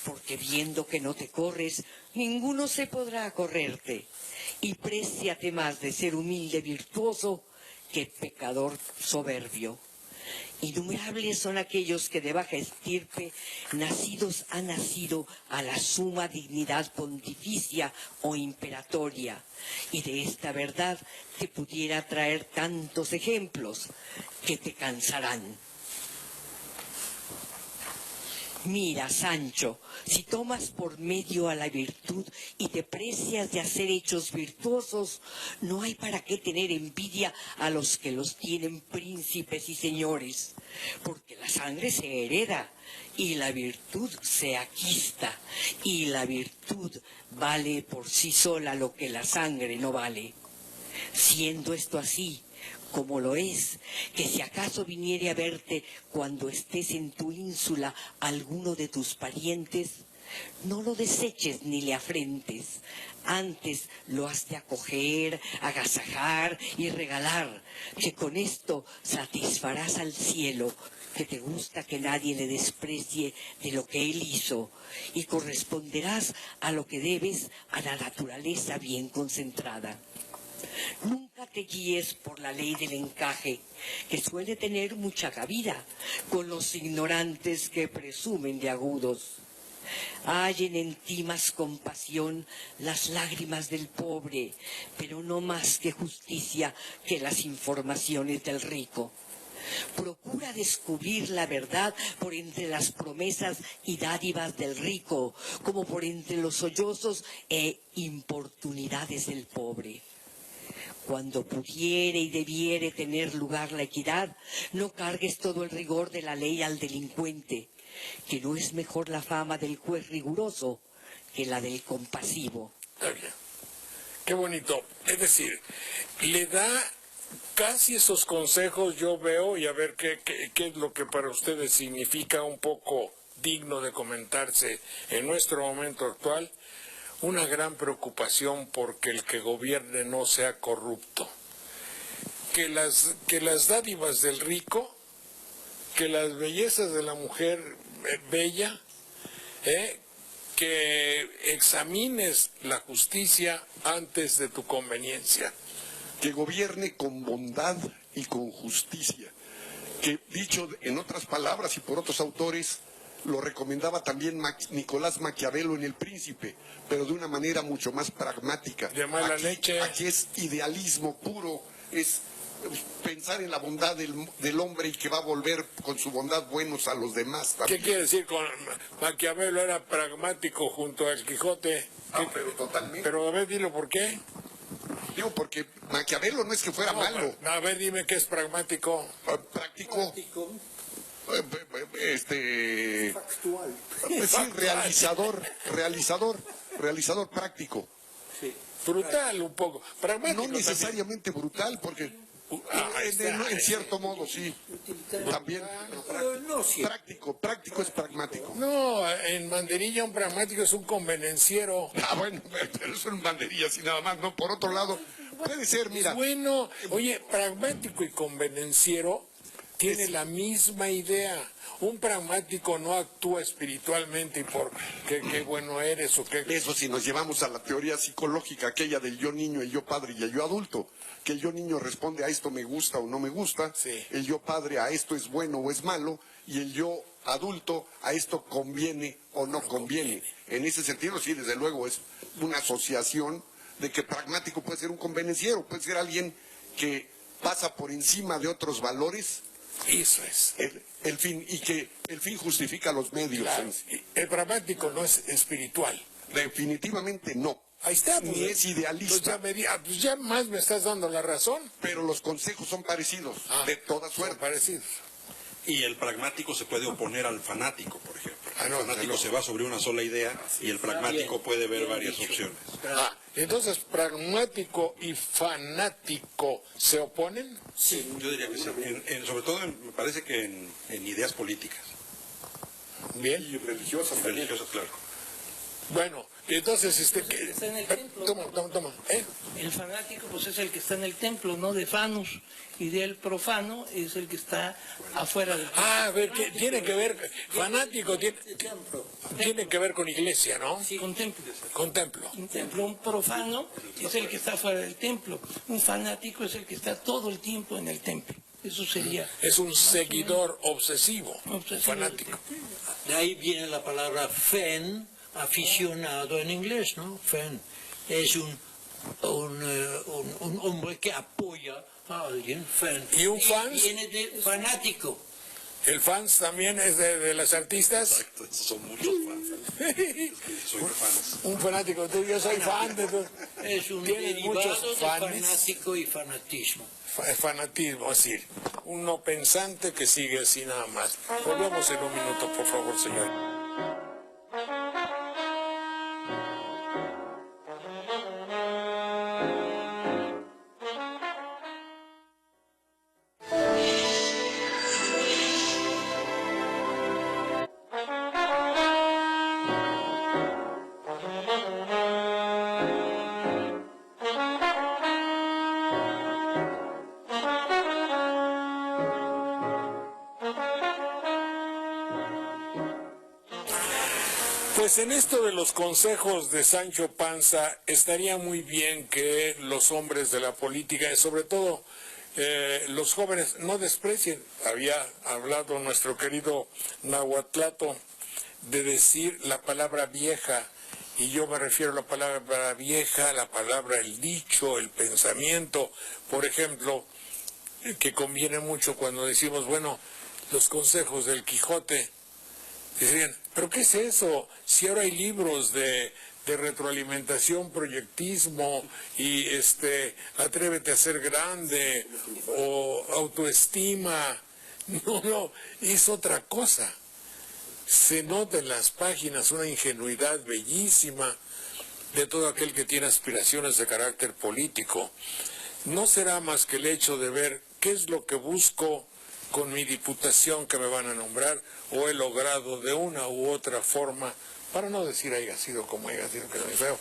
porque viendo que no te corres, ninguno se podrá correrte, y préciate más de ser humilde virtuoso que pecador soberbio. Innumerables son aquellos que de baja estirpe nacidos han nacido a la suma dignidad pontificia o imperatoria, y de esta verdad te pudiera traer tantos ejemplos que te cansarán. Mira, Sancho, si tomas por medio a la virtud y te precias de hacer hechos virtuosos, no hay para qué tener envidia a los que los tienen príncipes y señores, porque la sangre se hereda y la virtud se aquista, y la virtud vale por sí sola lo que la sangre no vale. Siendo esto así, como lo es, que si acaso viniere a verte cuando estés en tu ínsula alguno de tus parientes, no lo deseches ni le afrentes, antes lo has de acoger, agasajar y regalar, que con esto satisfarás al cielo, que te gusta que nadie le desprecie de lo que él hizo, y corresponderás a lo que debes a la naturaleza bien concentrada. Nunca te guíes por la ley del encaje, que suele tener mucha cabida con los ignorantes que presumen de agudos. Hallen en ti más compasión las lágrimas del pobre, pero no más que justicia que las informaciones del rico. Procura descubrir la verdad por entre las promesas y dádivas del rico, como por entre los sollozos e importunidades del pobre. Cuando pudiere y debiere tener lugar la equidad, no cargues todo el rigor de la ley al delincuente, que no es mejor la fama del juez riguroso que la del compasivo. Está bien. Qué bonito. Es decir, le da casi esos consejos, yo veo, y a ver qué es lo que para ustedes significa un poco digno de comentarse en nuestro momento actual. Una gran preocupación porque el que gobierne no sea corrupto. Que las dádivas del rico, que las bellezas de la mujer bella, que examines la justicia antes de tu conveniencia. Que gobierne con bondad y con justicia. Que, dicho en otras palabras y por otros autores, lo recomendaba también Nicolás Maquiavelo en El Príncipe, pero de una manera mucho más pragmática. De mala leche. Aquí es idealismo puro, es pensar en la bondad del hombre y que va a volver con su bondad buenos a los demás. ¿Qué quiere decir con Maquiavelo era pragmático junto al Quijote? Pero totalmente. Pero a ver, dilo por qué. Digo, porque Maquiavelo no es que fuera malo. A ver, dime qué es pragmático. Práctico. Factual. Sí, realizador práctico. Sí. Brutal un poco. Pragmático No necesariamente brutal, porque en cierto modo sí. También No, sí. práctico es pragmático. No, en banderilla un pragmático es un convenenciero. Bueno, pero eso en banderilla así nada más, ¿no? Por otro lado, puede ser, mira. Bueno, oye, pragmático y convenenciero tiene la misma idea. Un pragmático no actúa espiritualmente y por qué bueno eres o qué... Eso si nos llevamos a la teoría psicológica, aquella del yo niño, el yo padre y el yo adulto, que el yo niño responde a esto me gusta o no me gusta, Sí. el yo padre a esto es bueno o es malo, y el yo adulto a esto conviene o no conviene. En ese sentido, sí, desde luego es una asociación de que pragmático puede ser un convenenciero, puede ser alguien que pasa por encima de otros valores. Eso es. El fin, y que el fin justifica los medios. Claro. El pragmático no es espiritual. Definitivamente no. Ahí está. Ni es idealista. Pues ya más me estás dando la razón. Pero los consejos son parecidos, de toda Son suerte. parecidos. Y el pragmático se puede oponer al fanático, por ejemplo. Ah, no, El fanático no. se va sobre una sola idea y el pragmático puede ver varias opciones. Entonces, pragmático y fanático se oponen. Sí. Yo diría que sí. Sobre todo, me parece que en ideas políticas. Bien. Y religiosas también. Religiosas, claro. Bueno, entonces, Está en el templo. Toma. El fanático pues es el que está en el templo, ¿no? De Fanus, y del profano es el que está afuera del templo. A ver, tiene que ver, fanático tiene que ver con iglesia, ¿no? Sí, con templo. Con templo. Un templo, un profano es el que está fuera del templo. Un fanático es el que está todo el tiempo en el templo. Eso sería. Es un seguidor obsesivo, Obsesivo. fanático. De ahí viene la palabra fan, aficionado en inglés, ¿no? Fan es un hombre que apoya a alguien, fan. ¿Y un fan? Viene de fanático. ¿El fans también es de las artistas? Exacto, esos son muchos fans. Soy fans. Un fanático, yo soy fan de tu... Es un Tienes derivado muchos de fans. fanático y fanatismo. Fanatismo, es decir, un no pensante que sigue así nada más. Volvemos en un minuto, por favor, señor. Pues en esto de los consejos de Sancho Panza, estaría muy bien que los hombres de la política, y sobre todo los jóvenes, no desprecien. Había hablado nuestro querido Nahuatlato de decir la palabra vieja, y yo me refiero a la palabra vieja, la palabra el dicho, el pensamiento, por ejemplo, que conviene mucho cuando decimos, bueno, los consejos del Quijote. Decían, ¿pero qué es eso? Si ahora hay libros de retroalimentación, proyectismo y atrévete a ser grande o autoestima. No, es otra cosa. Se nota en las páginas una ingenuidad bellísima de todo aquel que tiene aspiraciones de carácter político. No será más que el hecho de ver qué es lo que busco con mi diputación que me van a nombrar, o he logrado de una u otra forma, para no decir haya sido como haya sido, que no es feo,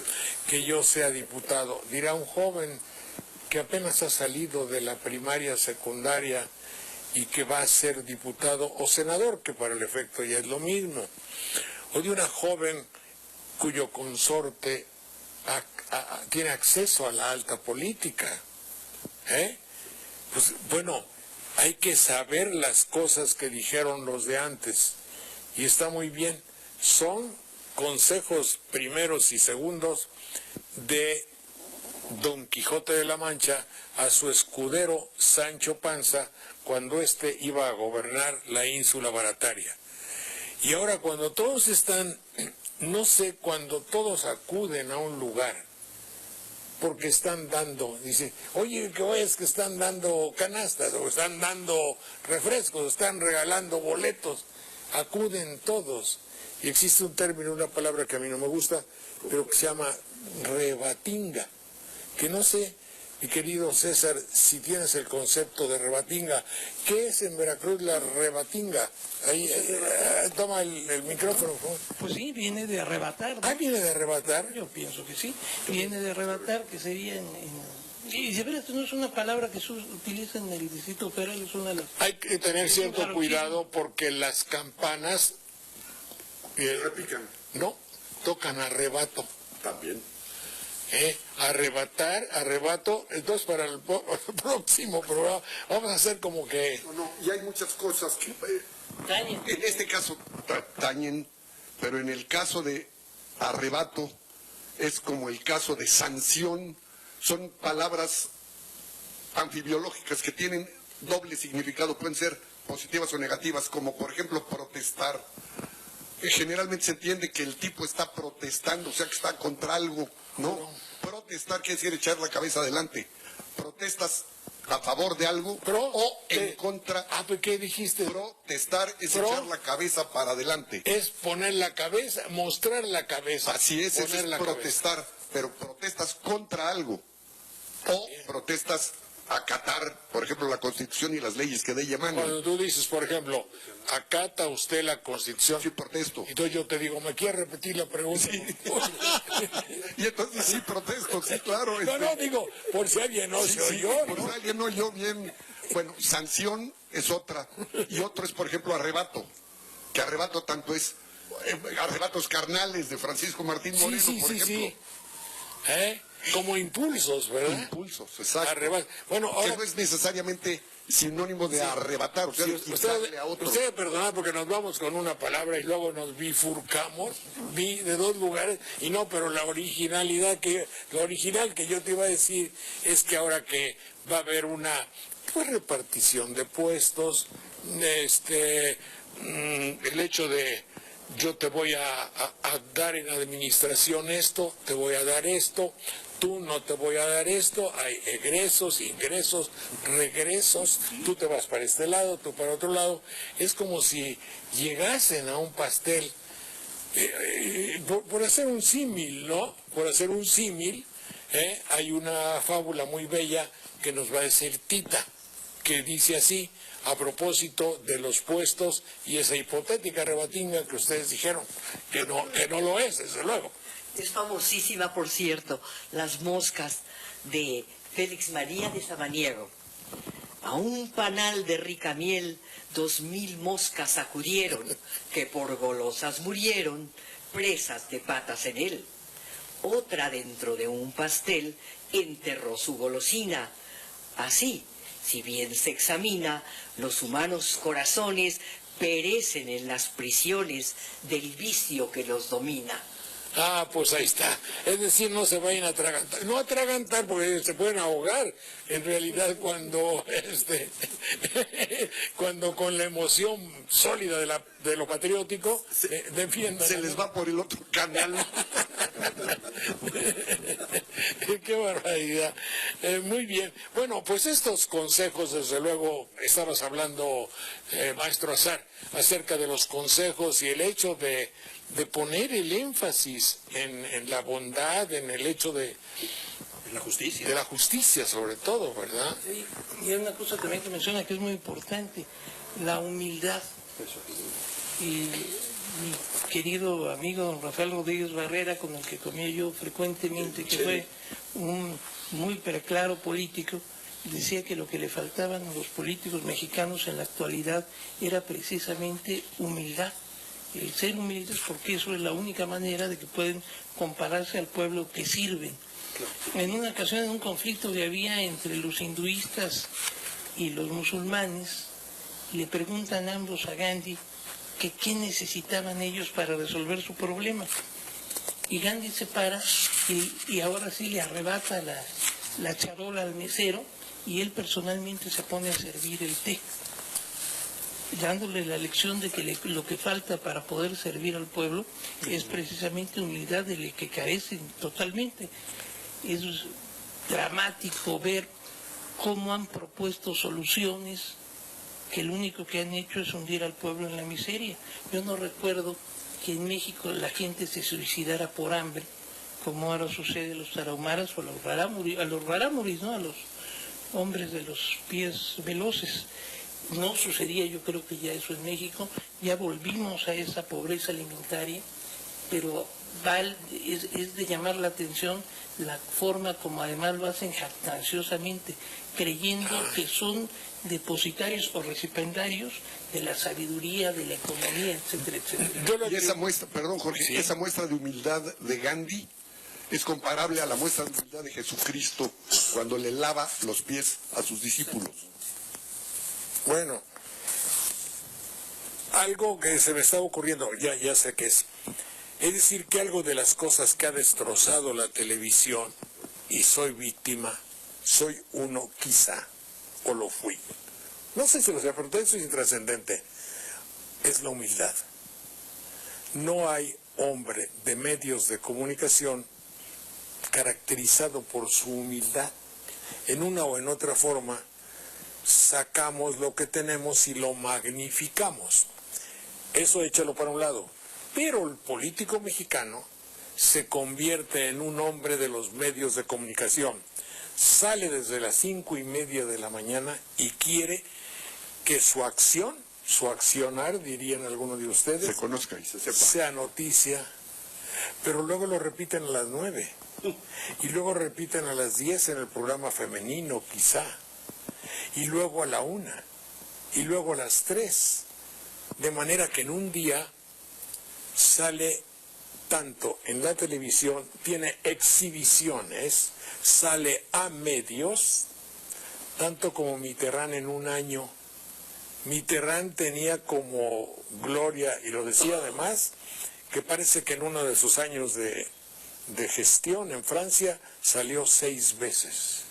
que yo sea diputado. Dirá un joven que apenas ha salido de la primaria, secundaria, y que va a ser diputado o senador, que para el efecto ya es lo mismo. O de una joven cuyo consorte tiene acceso a la alta política. Pues bueno, hay que saber las cosas que dijeron los de antes, y está muy bien. Son consejos primeros y segundos de Don Quijote de la Mancha a su escudero Sancho Panza cuando éste iba a gobernar la ínsula Barataria. Y ahora cuando todos están, no sé, cuando todos acuden a un lugar, porque están dando, dice, oye, ¿qué es que están dando canastas, o están dando refrescos, están regalando boletos? Acuden todos. Y existe un término, una palabra que a mí no me gusta, pero que se llama rebatinga, que no sé, mi querido César, si tienes el concepto de rebatinga. ¿Qué es en Veracruz la rebatinga? Ahí, toma el micrófono, por favor. Pues sí, viene de arrebatar, ¿no? Ah, viene de arrebatar. Yo pienso que sí, viene de arrebatar, que sería y de veras, no es una palabra que se utiliza en el Distrito Federal, es una de las... Hay que tener cierto cuidado porque las campanas... Repican. No, tocan arrebato. También. Arrebatar, arrebato. Entonces para el próximo programa vamos a hacer como que... No, y hay muchas cosas que... Tañen. En este caso tañen, pero en el caso de arrebato es como el caso de sanción. Son palabras anfibiológicas que tienen doble significado, pueden ser positivas o negativas, como por ejemplo protestar. Generalmente se entiende que el tipo está protestando, o sea que está contra algo, ¿no? Protestar quiere decir echar la cabeza adelante. Protestas a favor de algo o en contra. Ah, ¿pero qué dijiste? Protestar es echar la cabeza para adelante. Es poner la cabeza, mostrar la cabeza. Así es, eso es protestar, pero protestas contra algo. O protestas acatar, por ejemplo, la Constitución y las leyes que de ella emanan. Cuando tú dices, por ejemplo, acata usted la Constitución. Sí, protesto. Entonces yo te digo, ¿me quiere repetir la pregunta? Sí. Y entonces sí protesto, sí, claro. No, digo, por si alguien no se oyó. Por si alguien no oyó bien. Bueno, sanción es otra. Y otro es, por ejemplo, arrebato. Que arrebato tanto es arrebatos carnales de Francisco Martín Moreno, por ejemplo. Sí. Como impulsos, ¿verdad? Impulsos, exacto. Bueno, ahora... Que no es necesariamente sinónimo de arrebatar, o sea, de quitarle a otro. Usted perdonad porque nos vamos con una palabra y luego nos bifurcamos, de dos lugares, y no, pero la original que yo te iba a decir es que ahora que va a haber una repartición de puestos, el hecho de yo te voy a dar en administración esto, te voy a dar esto, tú no te voy a dar esto, hay egresos, ingresos, regresos, tú te vas para este lado, tú para otro lado. Es como si llegasen a un pastel, por hacer un símil, ¿no? Por hacer un símil, hay una fábula muy bella que nos va a decir Tita, que dice así, a propósito de los puestos y esa hipotética rebatinga que ustedes dijeron, que no lo es, desde luego. Es famosísima, por cierto, las moscas de Félix María de Samaniego. A un panal de rica miel 2000 moscas acudieron, que por golosas murieron, presas de patas en él. Otra dentro de un pastel enterró su golosina. Así, si bien se examina, los humanos corazones perecen en las prisiones del vicio que los domina. Ah, pues ahí está. Es decir, no se vayan a atragantar. No atragantar porque se pueden ahogar. En realidad, cuando con la emoción sólida de lo patriótico, defiendan. Se les va por el otro canal. Qué barbaridad. Muy bien. Bueno, pues estos consejos, desde luego, estabas hablando, maestro Azar, acerca de los consejos y el hecho de poner el énfasis en la bondad, en el hecho de la justicia. De la justicia, sobre todo, ¿verdad? Sí, y hay una cosa también que menciona que es muy importante, la humildad. Y mi querido amigo don Rafael Rodríguez Barrera, con el que comía yo frecuentemente, que fue un muy preclaro político, decía que lo que le faltaban a los políticos mexicanos en la actualidad era precisamente humildad. El ser humildes, porque eso es la única manera de que pueden compararse al pueblo que sirven. En una ocasión, en un conflicto que había entre los hinduistas y los musulmanes, le preguntan ambos a Gandhi que qué necesitaban ellos para resolver su problema. Y Gandhi se para y ahora sí le arrebata la charola al mesero y él personalmente se pone a servir el té, dándole la lección de que lo que falta para poder servir al pueblo es precisamente humildad, de la que carecen totalmente. Es dramático ver cómo han propuesto soluciones que lo único que han hecho es hundir al pueblo en la miseria. Yo no recuerdo que en México la gente se suicidara por hambre, como ahora sucede a los tarahumaras o a los rarámuris, ¿no? A los hombres de los pies veloces. No sucedía, yo creo que ya eso en México, ya volvimos a esa pobreza alimentaria, pero es de llamar la atención la forma como además lo hacen jactanciosamente, creyendo que son depositarios o recipiendarios de la sabiduría, de la economía, etcétera, etcétera. Y esa muestra, perdón Jorge, sí, esa muestra de humildad de Gandhi es comparable a la muestra de humildad de Jesucristo cuando le lava los pies a sus discípulos. Bueno, algo que se me está ocurriendo, ya sé qué es. Es decir, que algo de las cosas que ha destrozado la televisión, y soy víctima, soy uno quizá, o lo fui. No sé si lo sé, pero eso es intrascendente. Es la humildad. No hay hombre de medios de comunicación caracterizado por su humildad. En una o en otra forma, sacamos lo que tenemos y lo magnificamos. Eso échalo para un lado. Pero el político mexicano se convierte en un hombre de los medios de comunicación. Sale desde las 5:30 de la mañana y quiere que su acción, su accionar, dirían algunos de ustedes, Se conozca y se sepa. sea noticia. Pero luego lo repiten a las 9. Y luego repiten a las 10 en el programa femenino, quizá. Y luego a la 1. Y luego a las 3. De manera que en un día sale tanto en la televisión, tiene exhibiciones, sale a medios, tanto como Mitterrand en un año. Mitterrand tenía como gloria, y lo decía además, que parece que en uno de sus años de gestión en Francia salió 6 veces.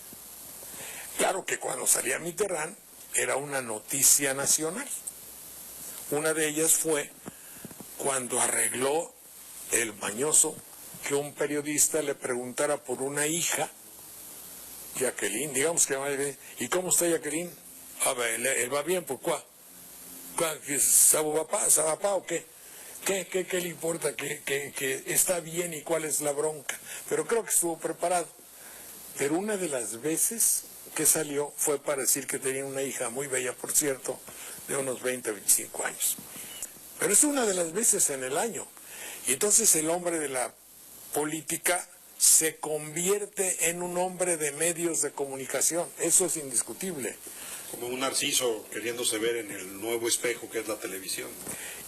Claro que cuando salía Mitterrand era una noticia nacional. Una de ellas fue cuando arregló el mañoso que un periodista le preguntara por una hija, Jacqueline, digamos que, ¿y cómo está Jacqueline? A ver, él va bien, ¿por cuál? ¿Sabe papá o qué? ¿Qué le importa que está bien y cuál es la bronca? Pero creo que estuvo preparado. Pero una de las veces que salió fue para decir que tenía una hija muy bella, por cierto, de unos 20, 25 años. Pero es una de las veces en el año. Y entonces el hombre de la política se convierte en un hombre de medios de comunicación. Eso es indiscutible. Como un narciso queriéndose ver en el nuevo espejo que es la televisión.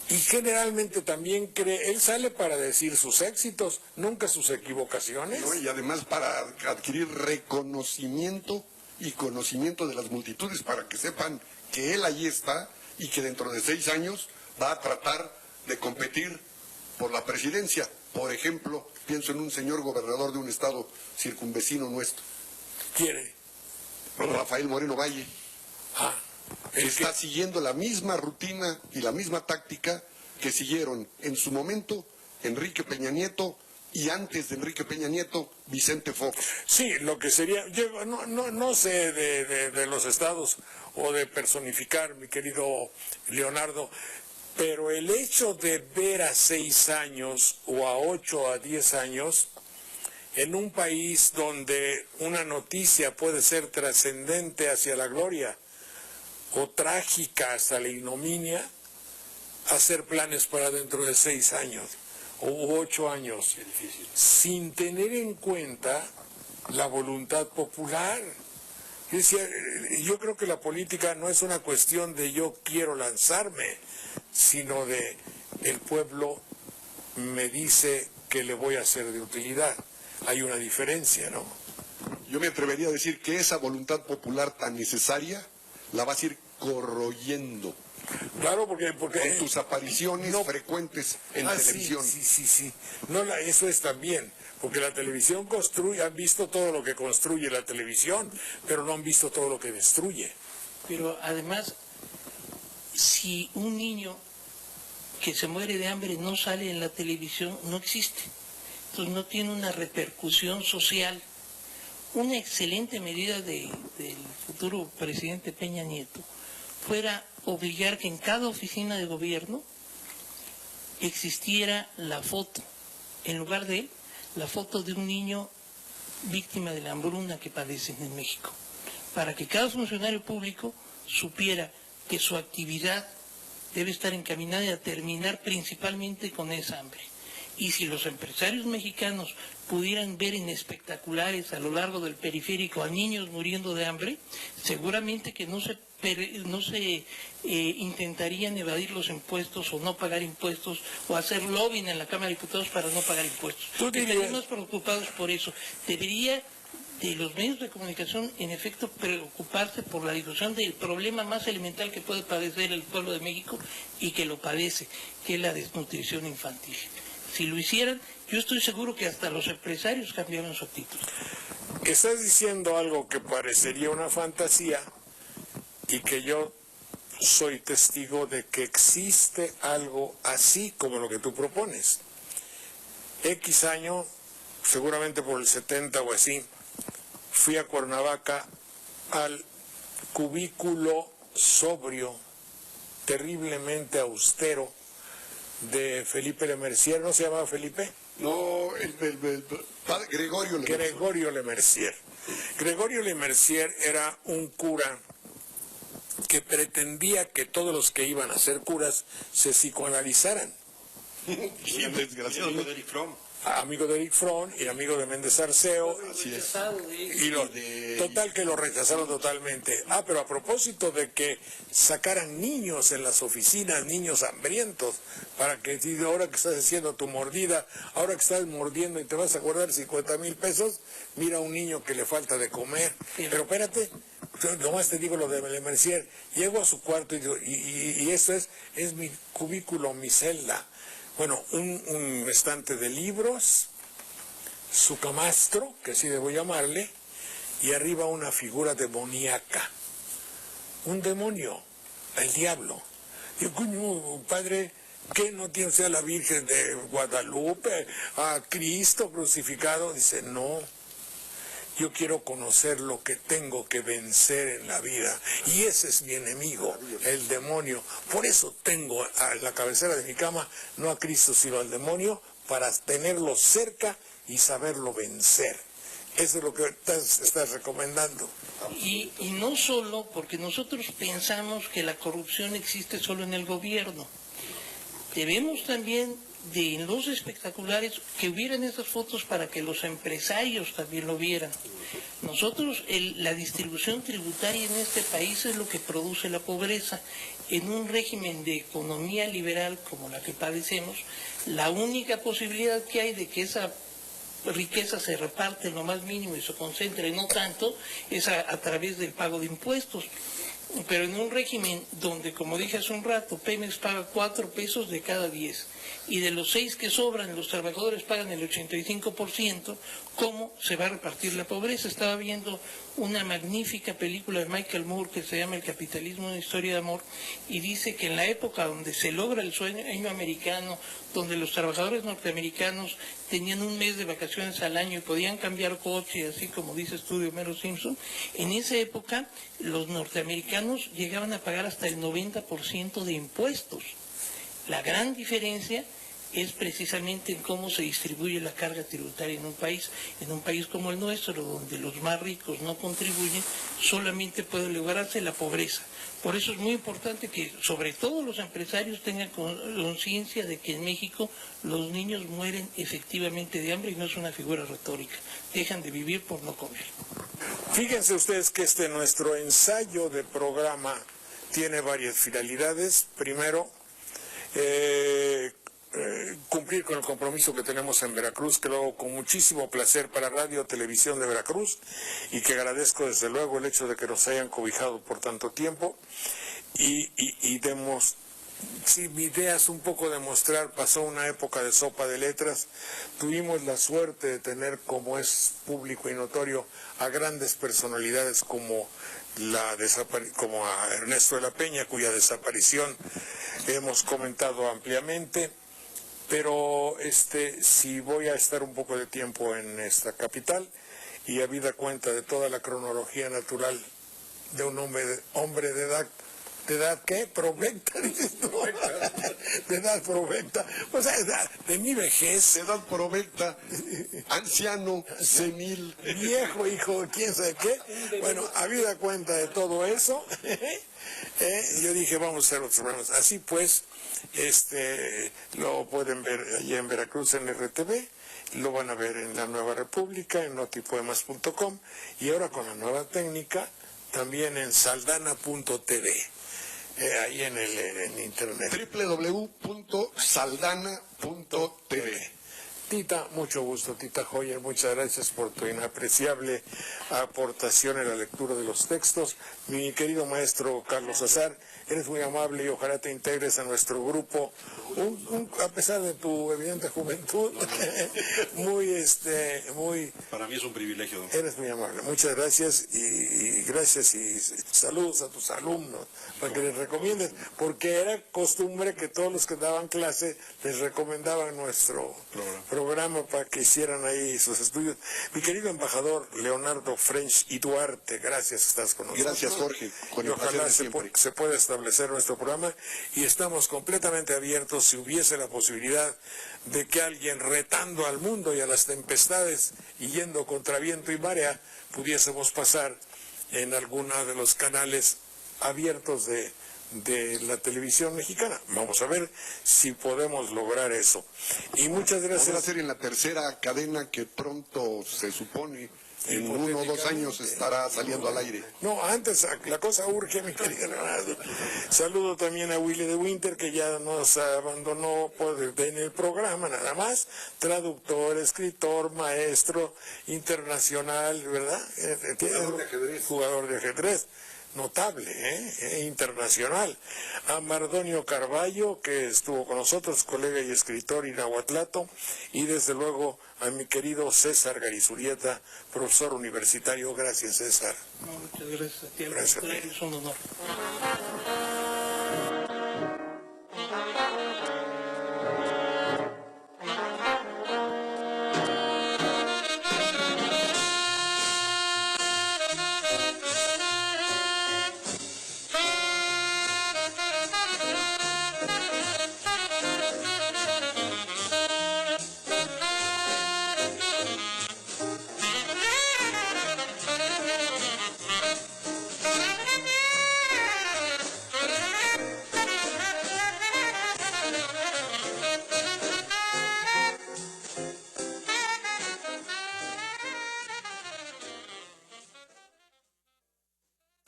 Y generalmente también él sale para decir sus éxitos, nunca sus equivocaciones. ¿No? Y además para adquirir reconocimiento y conocimiento de las multitudes, para que sepan que él allí está y que dentro de 6 años va a tratar de competir por la presidencia. Por ejemplo, pienso en un señor gobernador de un estado circunvecino nuestro. ¿Quiere? Rafael Moreno Valle. El Está siguiendo la misma rutina y la misma táctica que siguieron en su momento Enrique Peña Nieto y antes de Enrique Peña Nieto, Vicente Fox. Sí, lo que sería, yo no sé de los estados o de personificar, mi querido Leonardo, pero el hecho de ver a 6 años o a 8 o a 10 años en un país donde una noticia puede ser trascendente hacia la gloria o trágica hasta la ignominia, hacer planes para dentro de 6 años o 8 años, sin tener en cuenta la voluntad popular. Yo creo que la política no es una cuestión de yo quiero lanzarme, sino de el pueblo me dice que le voy a ser de utilidad. Hay una diferencia, ¿no? Yo me atrevería a decir que esa voluntad popular tan necesaria la vas a ir corroyendo. Claro, porque con tus apariciones frecuentes en televisión. Sí. No, eso es también, porque la televisión construye, han visto todo lo que construye la televisión, pero no han visto todo lo que destruye. Pero además, si un niño que se muere de hambre no sale en la televisión, no existe. Entonces no tiene una repercusión social. Una excelente medida del futuro presidente Peña Nieto fuera obligar que en cada oficina de gobierno existiera la foto, en lugar de él, la foto de un niño víctima de la hambruna que padecen en México, para que cada funcionario público supiera que su actividad debe estar encaminada a terminar principalmente con esa hambre. Y si los empresarios mexicanos pudieran ver en espectaculares a lo largo del periférico a niños muriendo de hambre, seguramente que no se intentarían evadir los impuestos o no pagar impuestos o hacer lobbying en la Cámara de Diputados para no pagar impuestos. Estarían más preocupados por eso. Debería de los medios de comunicación, en efecto, preocuparse por la difusión del problema más elemental que puede padecer el pueblo de México y que lo padece, que es la desnutrición infantil. Si lo hicieran, yo estoy seguro que hasta los empresarios cambiaran su actitud. Estás diciendo algo que parecería una fantasía y que yo soy testigo de que existe algo así como lo que tú propones. X año, seguramente por el 70 o así, fui a Cuernavaca al cubículo sobrio, terriblemente austero, de Felipe Lemercier. ¿No se llamaba Felipe? No, el padre Gregorio Lemercier. Gregorio Lemercier. Gregorio Lemercier era un cura que pretendía que todos los que iban a ser curas se psicoanalizaran. Sí, desgraciadamente. Amigo de Eric Fromm y amigo de Méndez Arceo. Total que lo rechazaron totalmente. Pero a propósito de que sacaran niños en las oficinas, niños hambrientos, para que ahora que estás haciendo tu mordida, ahora que estás mordiendo y te vas a guardar 50,000 pesos, mira a un niño que le falta de comer. Pero espérate, nomás te digo lo de Lemercier. Llego a su cuarto y esto es mi cubículo, mi celda. Bueno, un estante de libros, su camastro, que así debo llamarle, y arriba una figura demoníaca, un demonio, el diablo. Digo, coño, padre, ¿qué no tiene usted a la Virgen de Guadalupe, a Cristo crucificado? Dice, no, yo quiero conocer lo que tengo que vencer en la vida, y ese es mi enemigo, el demonio. Por eso tengo a la cabecera de mi cama, no a Cristo, sino al demonio, para tenerlo cerca y saberlo vencer. Eso es lo que estás recomendando. Y no solo porque nosotros pensamos que la corrupción existe solo en el gobierno. Debemos también de en los espectaculares que hubieran esas fotos para que los empresarios también lo vieran. Nosotros, la distribución tributaria en este país es lo que produce la pobreza. En un régimen de economía liberal como la que padecemos, la única posibilidad que hay de que esa riqueza se reparte en lo más mínimo y se concentre no tanto es a través del pago de impuestos. Pero en un régimen donde, como dije hace un rato, Pemex paga 4 pesos de cada 10 y de los 6 que sobran los trabajadores pagan el 85%, ¿cómo se va a repartir la pobreza? Estaba viendo una magnífica película de Michael Moore que se llama El capitalismo, una historia de amor, y dice que en la época donde se logra el sueño americano, donde los trabajadores norteamericanos tenían un mes de vacaciones al año y podían cambiar coche, así como dice Estudio Homero Simpson, en esa época los norteamericanos llegaban a pagar hasta el 90% de impuestos. La gran diferencia es precisamente en cómo se distribuye la carga tributaria en un país como el nuestro, donde los más ricos no contribuyen, solamente puede lograrse la pobreza. Por eso es muy importante que, sobre todo los empresarios, tengan conciencia de que en México los niños mueren efectivamente de hambre y no es una figura retórica. Dejan de vivir por no comer. Fíjense ustedes que nuestro ensayo de programa tiene varias finalidades. Primero, cumplir con el compromiso que tenemos en Veracruz, que lo hago con muchísimo placer para Radio Televisión de Veracruz, y que agradezco desde luego el hecho de que nos hayan cobijado por tanto tiempo, y demos Sí, mi idea es un poco demostrar, pasó una época de sopa de letras, tuvimos la suerte de tener, como es público y notorio, a grandes personalidades como a Ernesto de la Peña, cuya desaparición hemos comentado ampliamente, pero si voy a estar un poco de tiempo en esta capital y habida cuenta de toda la cronología natural de un hombre de edad ¿qué? Provecta, dices tú. De edad provecta, o sea, de mi vejez. De edad provecta, anciano, senil. Viejo, hijo, quién sabe qué. Bueno, habida cuenta de todo eso, yo dije, vamos a hacer otros programas. Así pues, lo pueden ver allí en Veracruz en RTV, lo van a ver en La Nueva República, en notipoemas.com, y ahora con la nueva técnica, también en saldana.tv. Ahí en internet. www.saldana.tv. Tita, mucho gusto, Tita Hoyer, muchas gracias por tu inapreciable aportación en la lectura de los textos. Mi querido maestro Carlos Azar, eres muy amable y ojalá te integres a nuestro grupo, a pesar de tu evidente juventud, muy... Para mí es un privilegio, don. Eres muy amable, muchas gracias y gracias y saludos a tus alumnos para que les recomiendes, porque era costumbre que todos los que daban clase les recomendaban nuestro programa para que hicieran ahí sus estudios. Mi querido embajador Leonardo French y Duarte, gracias, estás con nosotros. Gracias, Jorge. Y ojalá se pueda establecer nuestro programa y estamos completamente abiertos si hubiese la posibilidad de que alguien retando al mundo y a las tempestades y yendo contra viento y marea pudiésemos pasar en alguno de los canales abiertos de la televisión mexicana. Vamos a ver si podemos lograr eso. Y muchas gracias. Vamos a hacer en la tercera cadena que pronto se supone en 1 o 2 años estará saliendo al aire. No, antes la cosa urge, mi querido Leonardo. Saludo también a Willy de Winter, que ya nos abandonó en el programa nada más. Traductor, escritor, maestro internacional, ¿verdad? Jugador de ajedrez. Jugador de ajedrez. Notable, internacional. A Mardonio Carballo, que estuvo con nosotros, colega y escritor inahuatlato, y desde luego a mi querido César Garizurieta, profesor universitario. Gracias, César. No, muchas gracias a ti, Gracias a ti. es un honor.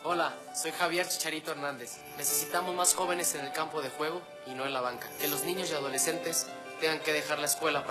Hola, soy Javier Chicharito Hernández. Necesitamos más jóvenes en el campo de juego y no en la banca. Que los niños y adolescentes tengan que dejar la escuela para